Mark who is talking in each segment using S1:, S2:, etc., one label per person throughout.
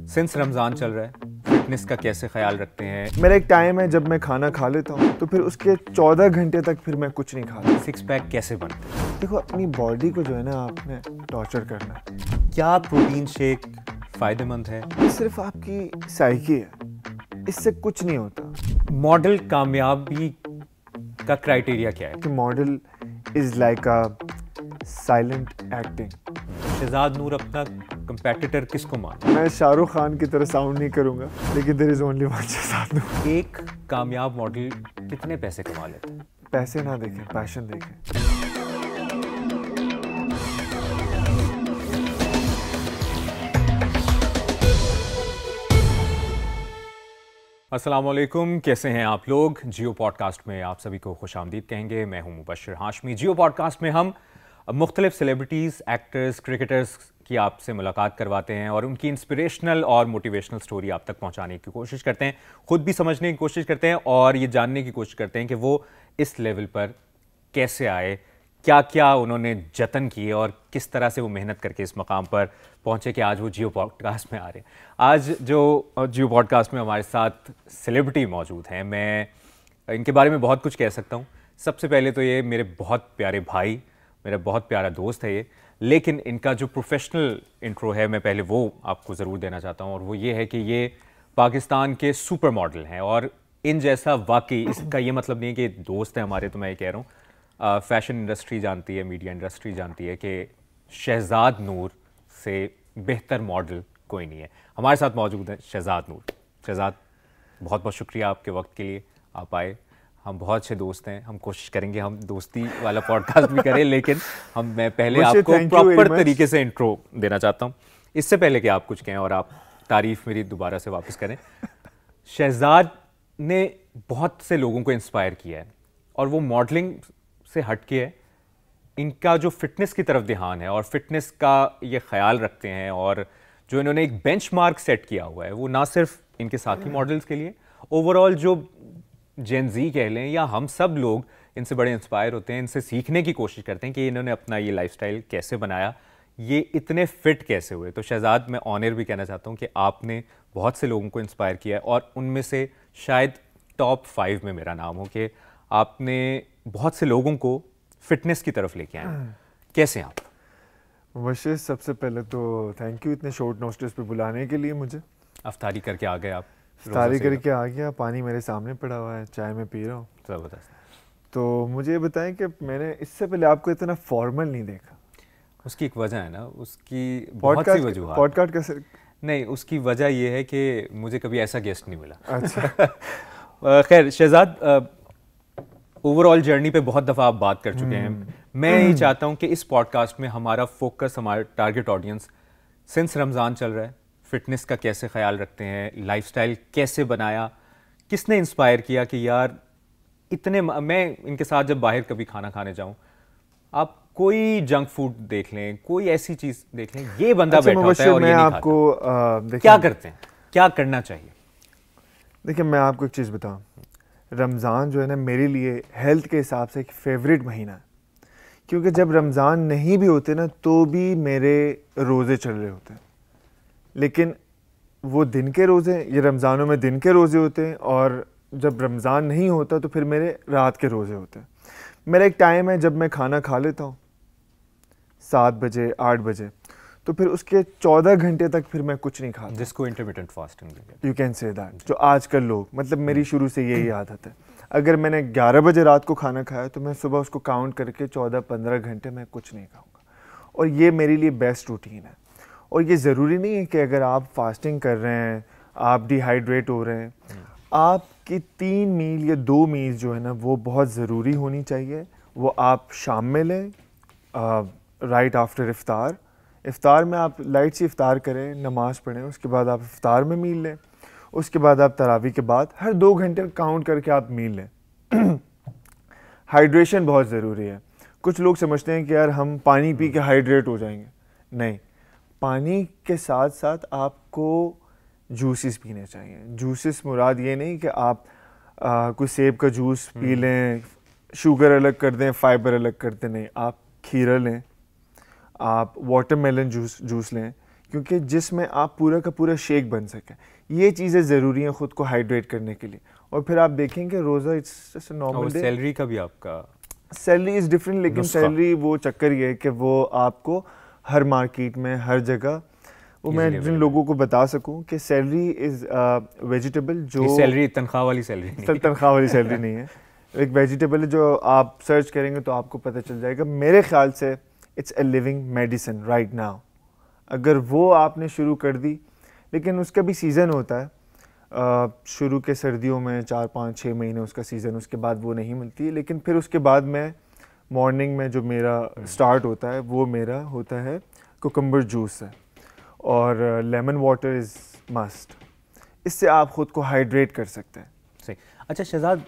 S1: Since Ramzan चल रहा है, फिटनेस का कैसे ख्याल रखते हैं?
S2: मेरा एक टाइम है जब मैं खाना खा लेता हूँ तो फिर उसके 14 घंटे तक फिर मैं कुछ नहीं खाता।
S1: सिक्स पैक कैसे बनते हैं?
S2: देखो, अपनी बॉडी को जो है ना आपने टॉर्चर करना है।
S1: क्या प्रोटीन शेक फ़ायदेमंद है?
S2: ये सिर्फ आपकी साइकी है, इससे कुछ नहीं होता।
S1: मॉडल कामयाबी का क्राइटेरिया क्या है?
S2: कि model is like a silent acting.
S1: Shahzad Noor अपना कंपेटिटर किसको मानते
S2: मैं शाहरुख खान की तरह साउंड नहीं करूंगा, लेकिन there is only one Shahzad Noor.
S1: हैं? एक कामयाब मॉडल कितने पैसे कमा लेते हैं?
S2: पैसे ना देखें, पैशन देखें।
S1: अस्सलाम वालेकुम, कैसे हैं आप लोग? जियो पॉडकास्ट में आप सभी को खुशामदीद कहेंगे। मैं हूं मुबश्शिर हाशमी। जियो पॉडकास्ट में हम मुख्तलिफ सेलिब्रिटीज़, एक्टर्स, क्रिकेटर्स की आपसे मुलाकात करवाते हैं और उनकी इंस्पिरेशनल और मोटिवेशनल स्टोरी आप तक पहुंचाने की कोशिश करते हैं, खुद भी समझने की कोशिश करते हैं और ये जानने की कोशिश करते हैं कि वो इस लेवल पर कैसे आए, क्या क्या उन्होंने जतन किए और किस तरह से वो मेहनत करके इस मकाम पर पहुंचे कि आज वो जियो पॉडकास्ट में आ रहे हैं। आज जो जियो पॉडकास्ट में हमारे साथ सेलिब्रिटी मौजूद हैं, मैं इनके बारे में बहुत कुछ कह सकता हूं। सबसे पहले तो ये मेरे बहुत प्यारे भाई, मेरा बहुत प्यारा दोस्त है ये, लेकिन इनका जो प्रोफेशनल इंट्रो है मैं पहले वो आपको ज़रूर देना चाहता हूँ और वो ये है कि ये पाकिस्तान के सुपर मॉडल हैं और इन जैसा वाकई, इसका ये मतलब नहीं है कि दोस्त है हमारे, तो मैं ये कह रहा हूँ फैशन इंडस्ट्री जानती है, मीडिया इंडस्ट्री जानती है कि शहजाद नूर से बेहतर मॉडल कोई नहीं है। हमारे साथ मौजूद है शहजाद नूर। शहजाद, बहुत बहुत शुक्रिया आपके वक्त के लिए, आप आए। हम बहुत अच्छे दोस्त हैं, हम कोशिश करेंगे हम दोस्ती वाला पॉडकास्ट भी करें, लेकिन मैं पहले आपको प्रॉपर तरीके से इंट्रो देना चाहता हूँ, इससे पहले कि आप कुछ कहें और आप तारीफ मेरी दोबारा से वापस करें। शहजाद ने बहुत से लोगों को इंस्पायर किया है और वो मॉडलिंग से हटके है, इनका जो फिटनेस की तरफ ध्यान है और फिटनेस का ये ख्याल रखते हैं और जो इन्होंने एक बेंचमार्क सेट किया हुआ है, वो ना सिर्फ इनके साथी मॉडल्स के लिए, ओवरऑल जो जेन ज़ी कह लें या हम सब लोग इनसे बड़े इंस्पायर होते हैं, इनसे सीखने की कोशिश करते हैं कि इन्होंने अपना ये लाइफस्टाइल कैसे बनाया, ये इतने फिट कैसे हुए। तो शहजाद, मैं ऑनर भी कहना चाहता हूँ कि आपने बहुत से लोगों को इंस्पायर किया है और उनमें से शायद टॉप 5 में मेरा नाम हो कि आपने बहुत से लोगों को फिटनेस की तरफ लेके आए। कैसे आप?
S2: मुबश्शिर, सबसे पहले तो थैंक यू इतने शॉर्ट नोटिस पे बुलाने के लिए मुझे।
S1: अफ्तारी करके आ गए आप?
S2: अफ्तारी करके आ गया, पानी मेरे सामने पड़ा हुआ है, चाय में पी रहा हूँ।
S1: ज़बरदस्त।
S2: तो मुझे ये बताएं कि मैंने इससे पहले आपको इतना फॉर्मल नहीं देखा।
S1: उसकी एक वजह है ना, उसकी बहुत सी वजह।
S2: पॉडकास्ट कैसे?
S1: नहीं, उसकी वजह ये है कि मुझे कभी ऐसा गेस्ट नहीं मिला।
S2: अच्छा।
S1: खैर शहजाद, ओवरऑल जर्नी पे बहुत दफ़ा आप बात कर चुके हैं। मैं ये चाहता हूँ कि इस पॉडकास्ट में हमारा फोकस, हमारा टारगेट ऑडियंस सिंस रमज़ान चल रहा है, फिटनेस का कैसे ख्याल रखते हैं, लाइफस्टाइल कैसे बनाया, किसने इंस्पायर किया कि यार इतने, मैं इनके साथ जब बाहर कभी खाना खाने जाऊँ, आप कोई जंक फूड देख लें, कोई ऐसी चीज़ देख लें, ये बंदा बैठा होता है और ये नहीं खाता। क्या करते हैं, क्या करना चाहिए?
S2: देखिए, मैं आपको एक चीज़ बताऊँ, रमज़ान जो है ना मेरे लिए हेल्थ के हिसाब से एक फेवरेट महीना है, क्योंकि जब रमज़ान नहीं भी होते ना तो भी मेरे रोज़े चल रहे होते हैं, लेकिन वो दिन के रोज़े, ये रमज़ानों में दिन के रोज़े होते हैं और जब रमज़ान नहीं होता तो फिर मेरे रात के रोज़े होते हैं। मेरा एक टाइम है जब मैं खाना खा लेता हूँ 7 बजे 8 बजे, तो फिर उसके 14 घंटे तक फिर मैं कुछ नहीं खाता,
S1: जिसको intermittent fasting,
S2: you can say that, जो आजकल लोग, मतलब मेरी शुरू से यही आदत है। अगर मैंने 11 बजे रात को खाना खाया तो मैं सुबह उसको काउंट करके 14-15 घंटे मैं कुछ नहीं खाऊंगा, और ये मेरे लिए बेस्ट रूटीन है। और ये ज़रूरी नहीं है कि अगर आप फास्टिंग कर रहे हैं, आप डिहाइड्रेट हो रहे हैं, आपकी 3 मील या 2 मील जो है ना वो बहुत ज़रूरी होनी चाहिए। वो आप शाम में लें, राइट आफ्टर इफ्तार। इफ्तार में आप लाइट सी इफ्तार करें, नमाज़ पढ़ें, उसके बाद आप इफ्तार में मील लें, उसके बाद आप तरावी के बाद हर 2 घंटे काउंट करके आप मील लें। हाइड्रेशन बहुत ज़रूरी है। कुछ लोग समझते हैं कि यार हम पानी पी के हाइड्रेट हो जाएंगे, नहीं, पानी के साथ साथ आपको जूसेस पीने चाहिए। जूसेस मुराद ये नहीं कि आप कोई सेब का जूस पी लें, शुगर अलग कर दें, फाइबर अलग कर दें, नहीं, आप खीरा लें, आप वाटरमेलन जूस लें, क्योंकि जिसमें आप पूरा का पूरा शेक बन सकें। ये चीज़ें ज़रूरी हैं ख़ुद को हाइड्रेट करने के लिए। और फिर आप देखेंगे रोज़ा it's just a normal day.
S1: Salary का भी आपका
S2: सैलरी इज़ डिफरेंट, लेकिन सैलरी वो चक्कर ये है कि वो आपको हर मार्केट में हर जगह वो मैं जिन लोगों को बता सकूं कि सैलरी इज़ वेजिटेबल, जो
S1: सैलरी तनख्वाह वाली सैलरी नहीं,
S2: तनख्वाह वाली सैलरी नहीं है, एक वेजिटेबल है जो आप सर्च करेंगे तो आपको पता चल जाएगा। मेरे ख्याल से it's a living medicine right now. अगर वो आपने शुरू कर दी, लेकिन उसका भी सीज़न होता है, शुरू के सर्दियों में 4 5 6 महीने उसका सीज़न, उसके बाद वो नहीं मिलती। लेकिन फिर उसके बाद मैं मॉर्निंग में जो मेरा स्टार्ट होता है वो मेरा होता है कुकम्बर जूस है और लेमन वाटर इज़ मस्ट। इससे आप ख़ुद को हाइड्रेट कर सकते हैं।
S1: सही। अच्छा शहजाद,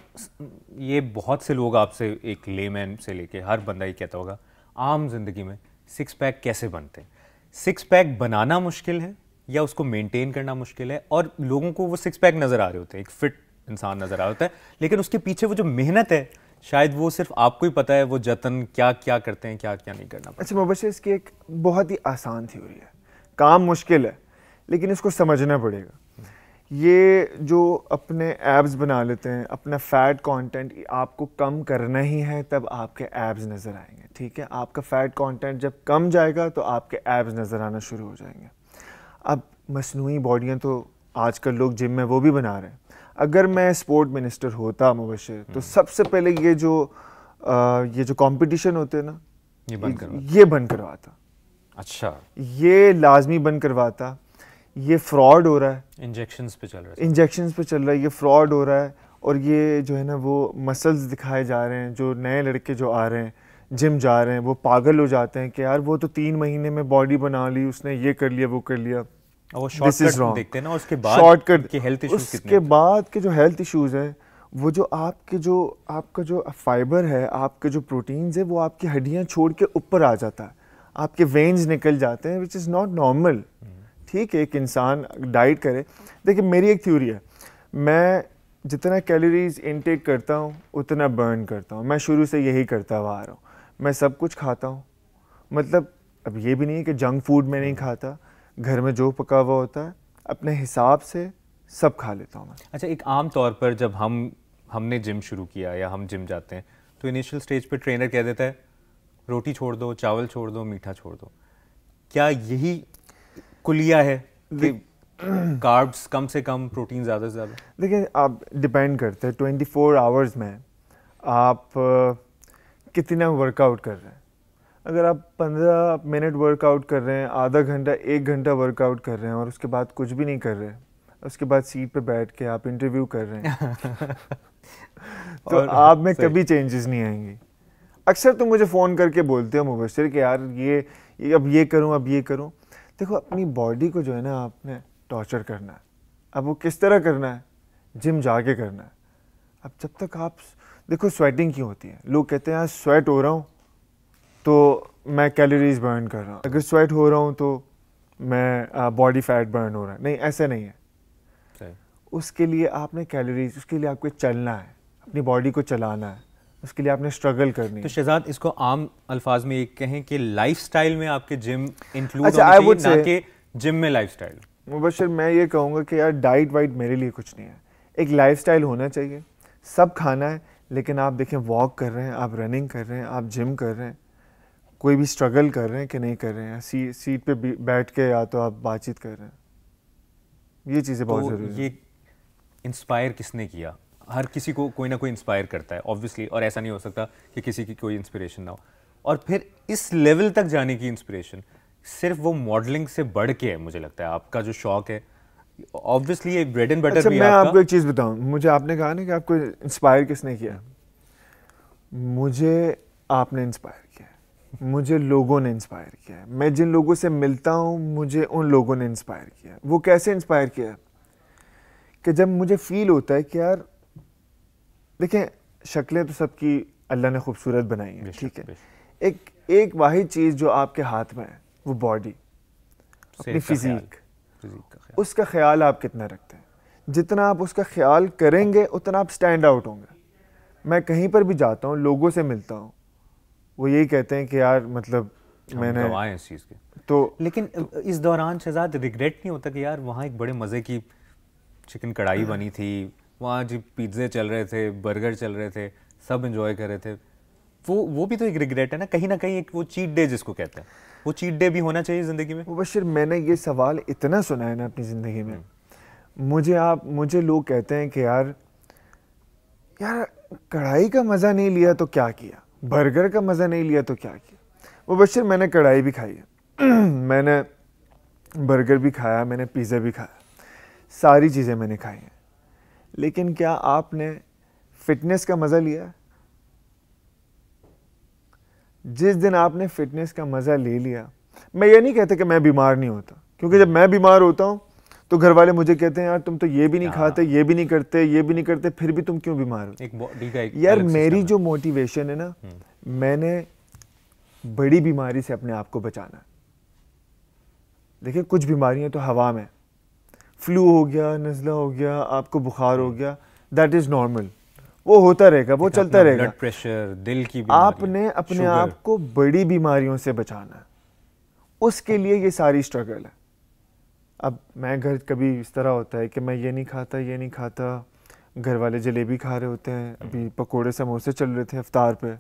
S1: ये बहुत से लोग आपसे, एक लेमैन से लेके हर बंदा ही कहता होगा आम जिंदगी में 6 पैक कैसे बनते हैं। 6 पैक बनाना मुश्किल है या उसको मेंटेन करना मुश्किल है? और लोगों को वो 6 पैक नज़र आ रहे होते हैं, एक फिट इंसान नज़र आ रहा होता है, लेकिन उसके पीछे वो जो मेहनत है शायद वो सिर्फ आपको ही पता है, वो जतन क्या क्या करते हैं, क्या क्या नहीं करना।
S2: अच्छा मुबश्शिर, इसकी एक बहुत ही आसान थ्योरी है। काम मुश्किल है लेकिन इसको समझना पड़ेगा। ये जो अपने एब्स बना लेते हैं, अपना फैट कंटेंट आपको कम करना ही है, तब आपके एब्स नज़र आएंगे। ठीक है, आपका फैट कंटेंट जब कम जाएगा तो आपके एब्स नज़र आना शुरू हो जाएंगे। अब मसनूई बॉडियाँ तो आजकल लोग जिम में वो भी बना रहे हैं। अगर मैं स्पोर्ट मिनिस्टर होता मुबश्शिर, तो सबसे पहले ये जो कंपटीशन होते हैं ना, ये बंद करवाता।
S1: अच्छा,
S2: ये लाजमी बंद करवाता। ये फ्रॉड हो रहा है,
S1: इंजेक्शंस पे चल रहा
S2: है, ये फ्रॉड हो रहा है। और ये जो है ना वो मसल्स दिखाए जा रहे हैं। जो नए लड़के जो आ रहे हैं, जिम जा रहे हैं, वो पागल हो जाते हैं कि यार वो तो 3 महीने में बॉडी बना ली, उसने ये कर लिया वो कर लिया।
S1: वो शॉर्टकट देखते हैं ना, उसके बाद
S2: शॉर्टकट
S1: के हेल्थ इश्यूज,
S2: उसके बाद के जो हेल्थ इश्यूज हैं, वो जो आपका जो फाइबर है, आपके जो प्रोटीन्स है, वो आपकी हड्डियां छोड़ के ऊपर आ जाता है, आपके वेन्स निकल जाते हैं, विच इज़ नॉट नॉर्मल। ठीक है, एक इंसान डाइट करे। देखिए मेरी एक थ्योरी है, मैं जितना कैलोरीज इनटेक करता हूँ उतना बर्न करता हूँ। मैं शुरू से यही करता हुआ आ रहा हूँ। मैं सब कुछ खाता हूँ, मतलब अब ये भी नहीं है कि जंक फूड में नहीं खाता, घर में जो पका हुआ होता है अपने हिसाब से सब खा लेता हूँ मैं।
S1: अच्छा, एक आम तौर पर जब हमने जिम शुरू किया या हम जिम जाते हैं तो इनिशियल स्टेज पे ट्रेनर कह देता है रोटी छोड़ दो, चावल छोड़ दो, मीठा छोड़ दो। क्या यही कुलिया है कि कार्ब्स कम से कम, प्रोटीन ज़्यादा से ज़्यादा?
S2: देखिए आप डिपेंड करते हैं 24 आवर्स में आप कितना वर्कआउट कर रहे हैं। अगर आप 15 मिनट वर्कआउट कर रहे हैं, आधा घंटा 1 घंटा वर्कआउट कर रहे हैं और उसके बाद कुछ भी नहीं कर रहे हैं, उसके बाद सीट पे बैठ के आप इंटरव्यू कर रहे हैं तो आप में कभी चेंजेस नहीं आएंगी। अक्सर तो मुझे फ़ोन करके बोलते हो मुबश्शिर कि यार ये अब ये करूं, अब ये करूं। देखो अपनी बॉडी को जो है ना आपने टॉर्चर करना है। अब वो किस तरह करना है? जिम जाके करना है। अब जब तक आप देखो स्वेटिंग क्यों होती है, लोग कहते हैं यार स्वेट हो रहा हूँ तो मैं कैलोरीज बर्न कर रहा हूँ, अगर स्वेट हो रहा हूँ तो मैं बॉडी फैट बर्न हो रहा है। नहीं, ऐसा नहीं है। उसके लिए आपने कैलोरीज, उसके लिए आपको चलना है, अपनी बॉडी को चलाना है, उसके लिए आपने स्ट्रगल करनी है।
S1: तो शहजाद, इसको आम अल्फाज में एक कहें कि लाइफस्टाइल में आपके जिम इंक्लूड होनी चाहिए, ना कि जिम में लाइफस्टाइल।
S2: मुबश्शिर मैं ये कहूँगा कि यार डाइट वाइट मेरे लिए कुछ नहीं है, एक लाइफस्टाइल होना चाहिए। सब खाना है, लेकिन आप देखें वॉक कर रहे हैं, आप रनिंग कर रहे हैं, आप जिम कर रहे हैं, कोई भी स्ट्रगल कर रहे हैं कि नहीं कर रहे हैं, सीट पे बैठ के या तो आप बातचीत कर रहे हैं। ये चीज़ें बहुत ज़रूरी है।
S1: ये इंस्पायर किसने किया? हर किसी को कोई ना कोई इंस्पायर करता है ऑब्वियसली, और ऐसा नहीं हो सकता कि किसी की कोई इंस्पिरेशन ना हो। और फिर इस लेवल तक जाने की इंस्पिरेशन सिर्फ वो मॉडलिंग से बढ़ के है, मुझे लगता है। आपका जो शौक है ऑब्वियसली ये ब्रेड एंड बटर भी है।
S2: मैं आपको एक चीज़ बताऊं, मुझे आपने कहा ना कि आपको इंस्पायर किसने किया, मुझे आपने इंस्पायर किया, मुझे लोगों ने इंस्पायर किया है। मैं जिन लोगों से मिलता हूं मुझे उन लोगों ने इंस्पायर किया। वो कैसे इंस्पायर किया कि जब मुझे फील होता है कि यार देखें शक्लें तो सबकी अल्लाह ने खूबसूरत बनाई है, ठीक है, एक वाहिद चीज़ जो आपके हाथ में है वो बॉडी, अपनी फिजिक, उसका ख्याल आप कितना रखते हैं। जितना आप उसका ख्याल करेंगे उतना आप स्टैंड आउट होंगे। मैं कहीं पर भी जाता हूँ, लोगों से मिलता हूँ, वो यही कहते हैं कि यार मतलब मैंने
S1: गवाह हैं इस चीज़ के।
S2: तो
S1: लेकिन इस दौरान शहजाद रिग्रेट नहीं होता कि यार वहाँ एक बड़े मज़े की चिकन कढ़ाई बनी थी, वहाँ जी पिज़्ज़े चल रहे थे, बर्गर चल रहे थे, सब एंजॉय कर रहे थे, वो भी तो एक रिग्रेट है ना कहीं एक वो चीट डे जिसको कहते हैं, वो चीट डे भी होना चाहिए ज़िंदगी में।
S2: मुबश्शिर, मैंने ये सवाल इतना सुना है ना अपनी ज़िंदगी में, मुझे लोग कहते हैं कि यार कढ़ाई का मज़ा नहीं लिया तो क्या किया, बर्गर का मज़ा नहीं लिया तो क्या किया। मुबश्शिर, मैंने कढ़ाई भी खाई है मैंने बर्गर भी खाया, मैंने पिज़्ज़ा भी खाया, सारी चीज़ें मैंने खाई हैं, लेकिन क्या आपने फिटनेस का मज़ा लिया? जिस दिन आपने फिटनेस का मज़ा ले लिया, मैं ये नहीं कहता कि मैं बीमार नहीं होता, क्योंकि जब मैं बीमार होता हूँ तो घर वाले मुझे कहते हैं यार तुम तो ये भी नहीं खाते, ये भी नहीं करते, ये भी नहीं करते, फिर भी तुम क्यों बीमार हो?
S1: एक बॉडी का एक
S2: यार मेरी जो मोटिवेशन है ना, मैंने बड़ी बीमारी से अपने आप को बचाना है। देखिए कुछ बीमारियां तो हवा में, फ्लू हो गया, नज़ला हो गया, आपको बुखार हो गया, दैट इज़ नॉर्मल, वो होता रहेगा, वो चलता रहेगा।
S1: ब्लड प्रेशर, दिल की
S2: आपने अपने आप को बड़ी बीमारियों से बचाना है, उसके लिए ये सारी स्ट्रगल है। अब मैं घर कभी इस तरह होता है कि मैं ये नहीं खाता, ये नहीं खाता, घर वाले जलेबी खा रहे होते हैं, अभी पकोड़े समोसे चल रहे थे इफ्तार पे,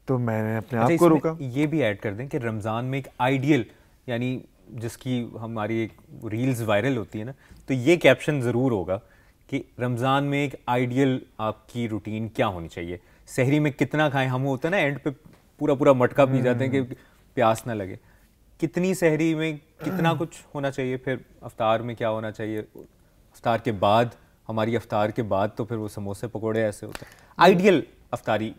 S2: तो मैंने अपने आप को रोका।
S1: ये भी ऐड कर दें कि रमज़ान में एक आइडियल, यानी जिसकी हमारी एक रील्स वायरल होती है ना, तो ये कैप्शन ज़रूर होगा कि रमज़ान में एक आइडियल आपकी रूटीन क्या होनी चाहिए। सहरी में कितना खाएं, हम होता है ना एंड पे पूरा पूरा मटका पी जाते हैं कि प्यास ना लगे। कितनी सहरी में कितना कुछ होना चाहिए, फिर अफ्तार में क्या होना चाहिए, अफ्तार के बाद, हमारी अफ्तार के बाद तो फिर वो समोसे पकोड़े ऐसे होते हैं। आइडियल अफ्तारी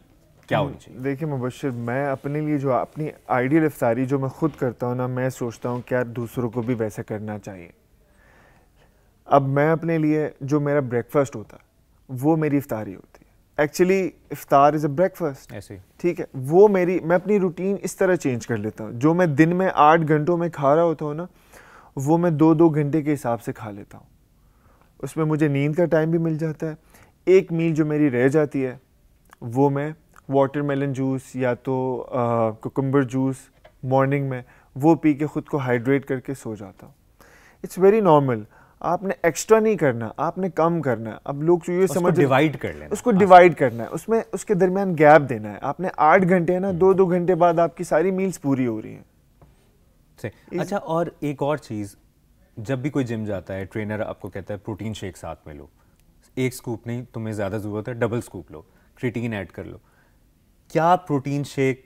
S1: क्या होनी चाहिए?
S2: देखिए मुबश्शिर, मैं अपने लिए जो अपनी आइडियल इफ्तारी जो मैं खुद करता हूँ ना, मैं सोचता हूँ कि यार दूसरों को भी वैसे करना चाहिए। अब मैं अपने लिए जो मेरा ब्रेकफास्ट होता है वो मेरी इफ्तारी होती है। Actually iftar is a breakfast,
S1: ऐसे,
S2: ठीक है। वो मैं अपनी रूटीन इस तरह चेंज कर लेता हूँ, जो मैं दिन में 8 घंटों में खा रहा होता हूँ ना, वो मैं 2-2 घंटे के हिसाब से खा लेता हूँ। उसमें मुझे नींद का टाइम भी मिल जाता है। एक मील जो मेरी रह जाती है वो मैं वाटरमेलन जूस या तो कुकुम्बर जूस मॉर्निंग में वो पी के ख़ुद को हाइड्रेट करके सो जाता हूँ। It's very normal. आपने एक्स्ट्रा नहीं करना, आपने कम करना है। अब लोग जो ये समझ,
S1: डिवाइड कर लेना,
S2: उसको डिवाइड करना है, उसमें उसके दरमियान गैप देना है। आपने 8 घंटे है ना, 2-2 घंटे बाद आपकी सारी मील्स पूरी हो रही हैं।
S1: अच्छा, और एक और चीज़, जब भी कोई जिम जाता है ट्रेनर आपको कहता है प्रोटीन शेक साथ में लो, एक स्कूप नहीं, तुम्हें ज़्यादा ज़रूरत है डबल स्कूप लो, क्रिएटिन ऐड कर लो। क्या प्रोटीन शेक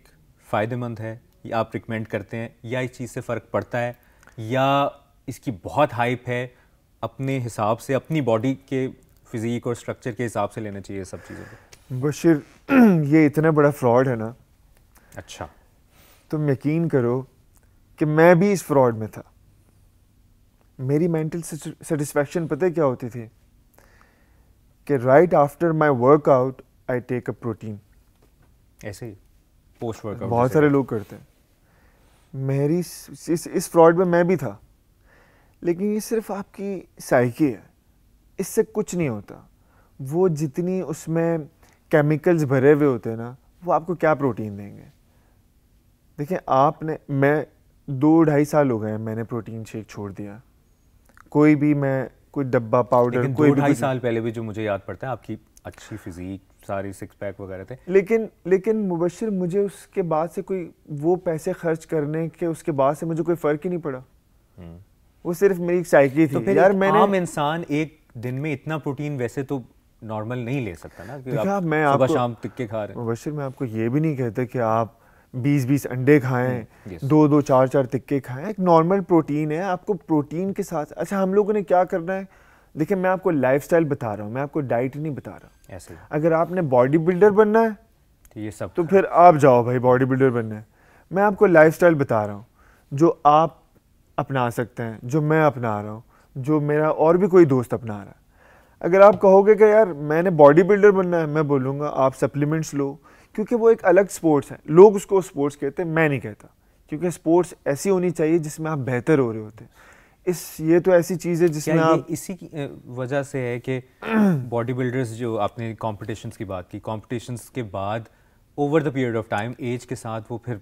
S1: फ़ायदेमंद है, या आप रिकमेंड करते हैं, या इस चीज़ से फ़र्क पड़ता है, या इसकी बहुत हाइप है, अपने हिसाब से अपनी बॉडी के फिज़ीक और स्ट्रक्चर के हिसाब से लेना चाहिए सब चीज़ों को?
S2: बशीर, ये इतना बड़ा फ्रॉड है ना।
S1: अच्छा,
S2: तुम यकीन करो कि मैं भी इस फ्रॉड में था। मेरी मेंटल सेटिस्फैक्शन पता है क्या होती थी कि right after my workout I take a protein.
S1: ऐसे ही पोस्ट वर्कआउट
S2: बहुत सारे लोग करते हैं। मेरी इस फ्रॉड में मैं भी था, लेकिन ये सिर्फ आपकी साइकी है, इससे कुछ नहीं होता। वो जितनी उसमें केमिकल्स भरे हुए होते हैं ना, वो आपको क्या प्रोटीन देंगे। देखिए मैं 2-2.5 साल हो गए मैंने प्रोटीन शेक छोड़ दिया। कोई डब्बा पाउडर,
S1: लेकिन
S2: कोई
S1: 2-2.5 साल पहले भी जो मुझे याद पड़ता है आपकी अच्छी फिजिक, सारी सिक्स पैक वगैरह थे।
S2: लेकिन मुबश्शिर, मुझे उसके बाद से कोई वो पैसे खर्च करने के उसके बाद से मुझे कोई फर्क ही नहीं पड़ा। वो सिर्फ मेरी साइकी थी।
S1: तो फिर
S2: यार मैंने
S1: आम इंसान एक दिन में इतना प्रोटीन वैसे तो नॉर्मल नहीं ले सकता ना, कि आप
S2: मैं
S1: सुबह शाम टिक्के खा रहे हैं।
S2: मुबश्शिर, मैं आपको ये भी नहीं कहता कि आप 20-20 अंडे खाएं, 2-2, 4-4 टिक्के खाएं। एक नॉर्मल प्रोटीन है, आपको प्रोटीन के साथ। अच्छा, हम लोगों ने क्या करना है, देखिए मैं आपको लाइफस्टाइल बता रहा हूँ, मैं आपको डाइट नहीं बता रहा।
S1: ऐसे
S2: अगर आपने बॉडी बिल्डर बनना है
S1: तो ये सब
S2: तो फिर आप जाओ भाई, बॉडी बिल्डर बनना है। मैं आपको लाइफस्टाइल बता रहा हूँ जो आप अपना सकते हैं, जो मैं अपना रहा हूँ, जो मेरा और भी कोई दोस्त अपना रहा है। अगर आप कहोगे कि यार मैंने बॉडी बिल्डर बनना है, मैं बोलूँगा आप सप्लीमेंट्स लो, क्योंकि वो एक अलग स्पोर्ट्स है। लोग उसको स्पोर्ट्स कहते हैं, मैं नहीं कहता, क्योंकि स्पोर्ट्स ऐसी होनी चाहिए जिसमें आप बेहतर हो रहे होते हैं। ये तो ऐसी चीज़ है जिसमें आप,
S1: इसी की वजह से है कि बॉडी बिल्डर्स, जो आपने कॉम्पिटिशन्स की बात की, कॉम्पिटिशन्स के बाद over the period of time, age के साथ वो फिर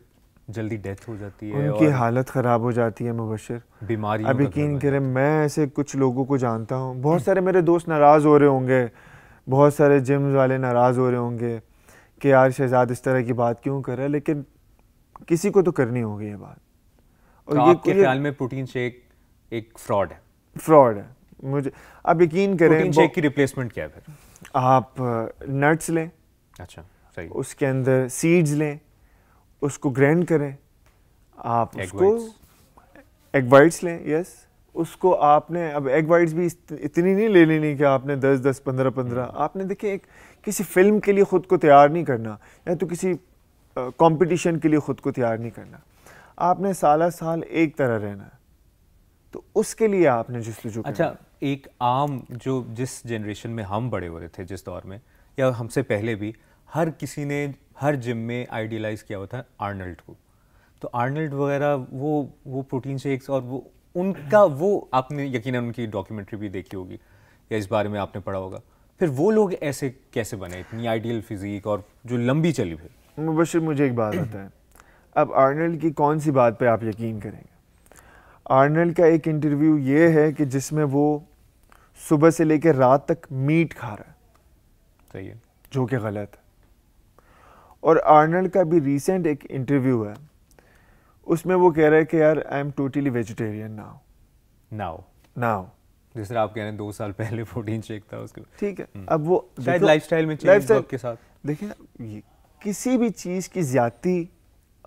S1: जल्दी डेथ हो जाती है,
S2: उनकी हालत ख़राब हो जाती है मुबश्शिर,
S1: बीमारी।
S2: अब यकीन करें मैं ऐसे कुछ लोगों को जानता हूँ, बहुत सारे मेरे दोस्त नाराज़ हो रहे होंगे, बहुत सारे जिम्स वाले नाराज़ हो रहे होंगे कि यार शहजाद इस तरह की बात क्यों कर रहा है, लेकिन किसी को तो करनी होगी ये बात। और
S1: तो आपके ख्याल में प्रोटीन शेक एक फ्रॉड है?
S2: फ्रॉड है मुझे, अब यकीन करें।
S1: प्रोटीन शेक की रिप्लेसमेंट क्या है फिर?
S2: आप नट्स लें,
S1: अच्छा सही,
S2: उसके अंदर सीड्स लें, उसको ग्राइंड करें, आप उसको एग वाइट्स लें, यस, उसको आपने, अब एग वाइट्स भी इतनी नहीं ले लेनी कि आपने 10-10 15-15, आपने देखिए एक किसी फिल्म के लिए ख़ुद को तैयार नहीं करना, या तो किसी कंपटीशन के लिए ख़ुद को तैयार नहीं करना, आपने साल साल एक तरह रहना है, तो उसके लिए आपने जस्तजू करना।
S1: अच्छा, एक आम जो जिस जनरेशन में हम बड़े हुए थे, जिस दौर में, या हमसे पहले भी, हर किसी ने हर जिम में आइडियलाइज किया हुआ था आर्नल्ड को। तो आर्नल्ड वगैरह वो प्रोटीन शेक्स और वो उनका, वो आपने यकीनन उनकी डॉक्यूमेंट्री भी देखी होगी या इस बारे में आपने पढ़ा होगा, फिर वो लोग ऐसे कैसे बने, इतनी आइडियल फिजिक और जो लंबी चली फिर?
S2: मुबश्शिर मुझे एक बात आता है, अब आर्नल्ड की कौन सी बात पे आप यकीन करेंगे? आर्नल्ड का एक इंटरव्यू ये है कि जिसमें वो सुबह से लेकर रात तक मीट खा रहा है,
S1: सही है,
S2: जो कि गलत है। और आर्नल्ड का भी रीसेंट एक इंटरव्यू है, उसमें वो कह रहा है कि यार I am totally vegetarian now.
S1: जिस तरह आप कह रहे हैं 2 साल पहले प्रोटीन शेक था उसके,
S2: ठीक है, अब वो
S1: शायद लाइफस्टाइल में चेंज वक्त के साथ।
S2: देखिए ये किसी भी चीज़ की ज्यादती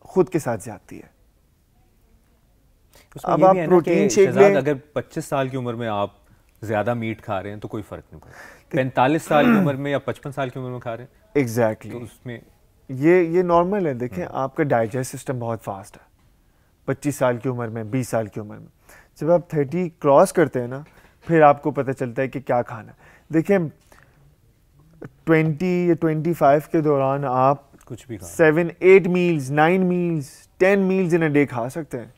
S2: खुद के साथ ज्यादती है।
S1: अब आप प्रोटीन शेक लें, अगर 25 साल की उम्र में आप ज्यादा मीट खा रहे हैं तो कोई फर्क नहीं पड़ता, 45 साल की उम्र में या 55 साल की उम्र में खा रहे हैं,
S2: एग्जैक्टली
S1: तो उसमें
S2: ये नॉर्मल है। देखें आपका डाइजेस्ट सिस्टम बहुत फास्ट है, 25 साल की उम्र में, 20 साल की उम्र में, जब आप 30 क्रॉस करते हैं ना, फिर आपको पता चलता है कि क्या खाना है। देखें 20 या 25 के दौरान आप
S1: कुछ भी
S2: 7-8 meals, 9 meals, 10 meals in a day खा सकते हैं,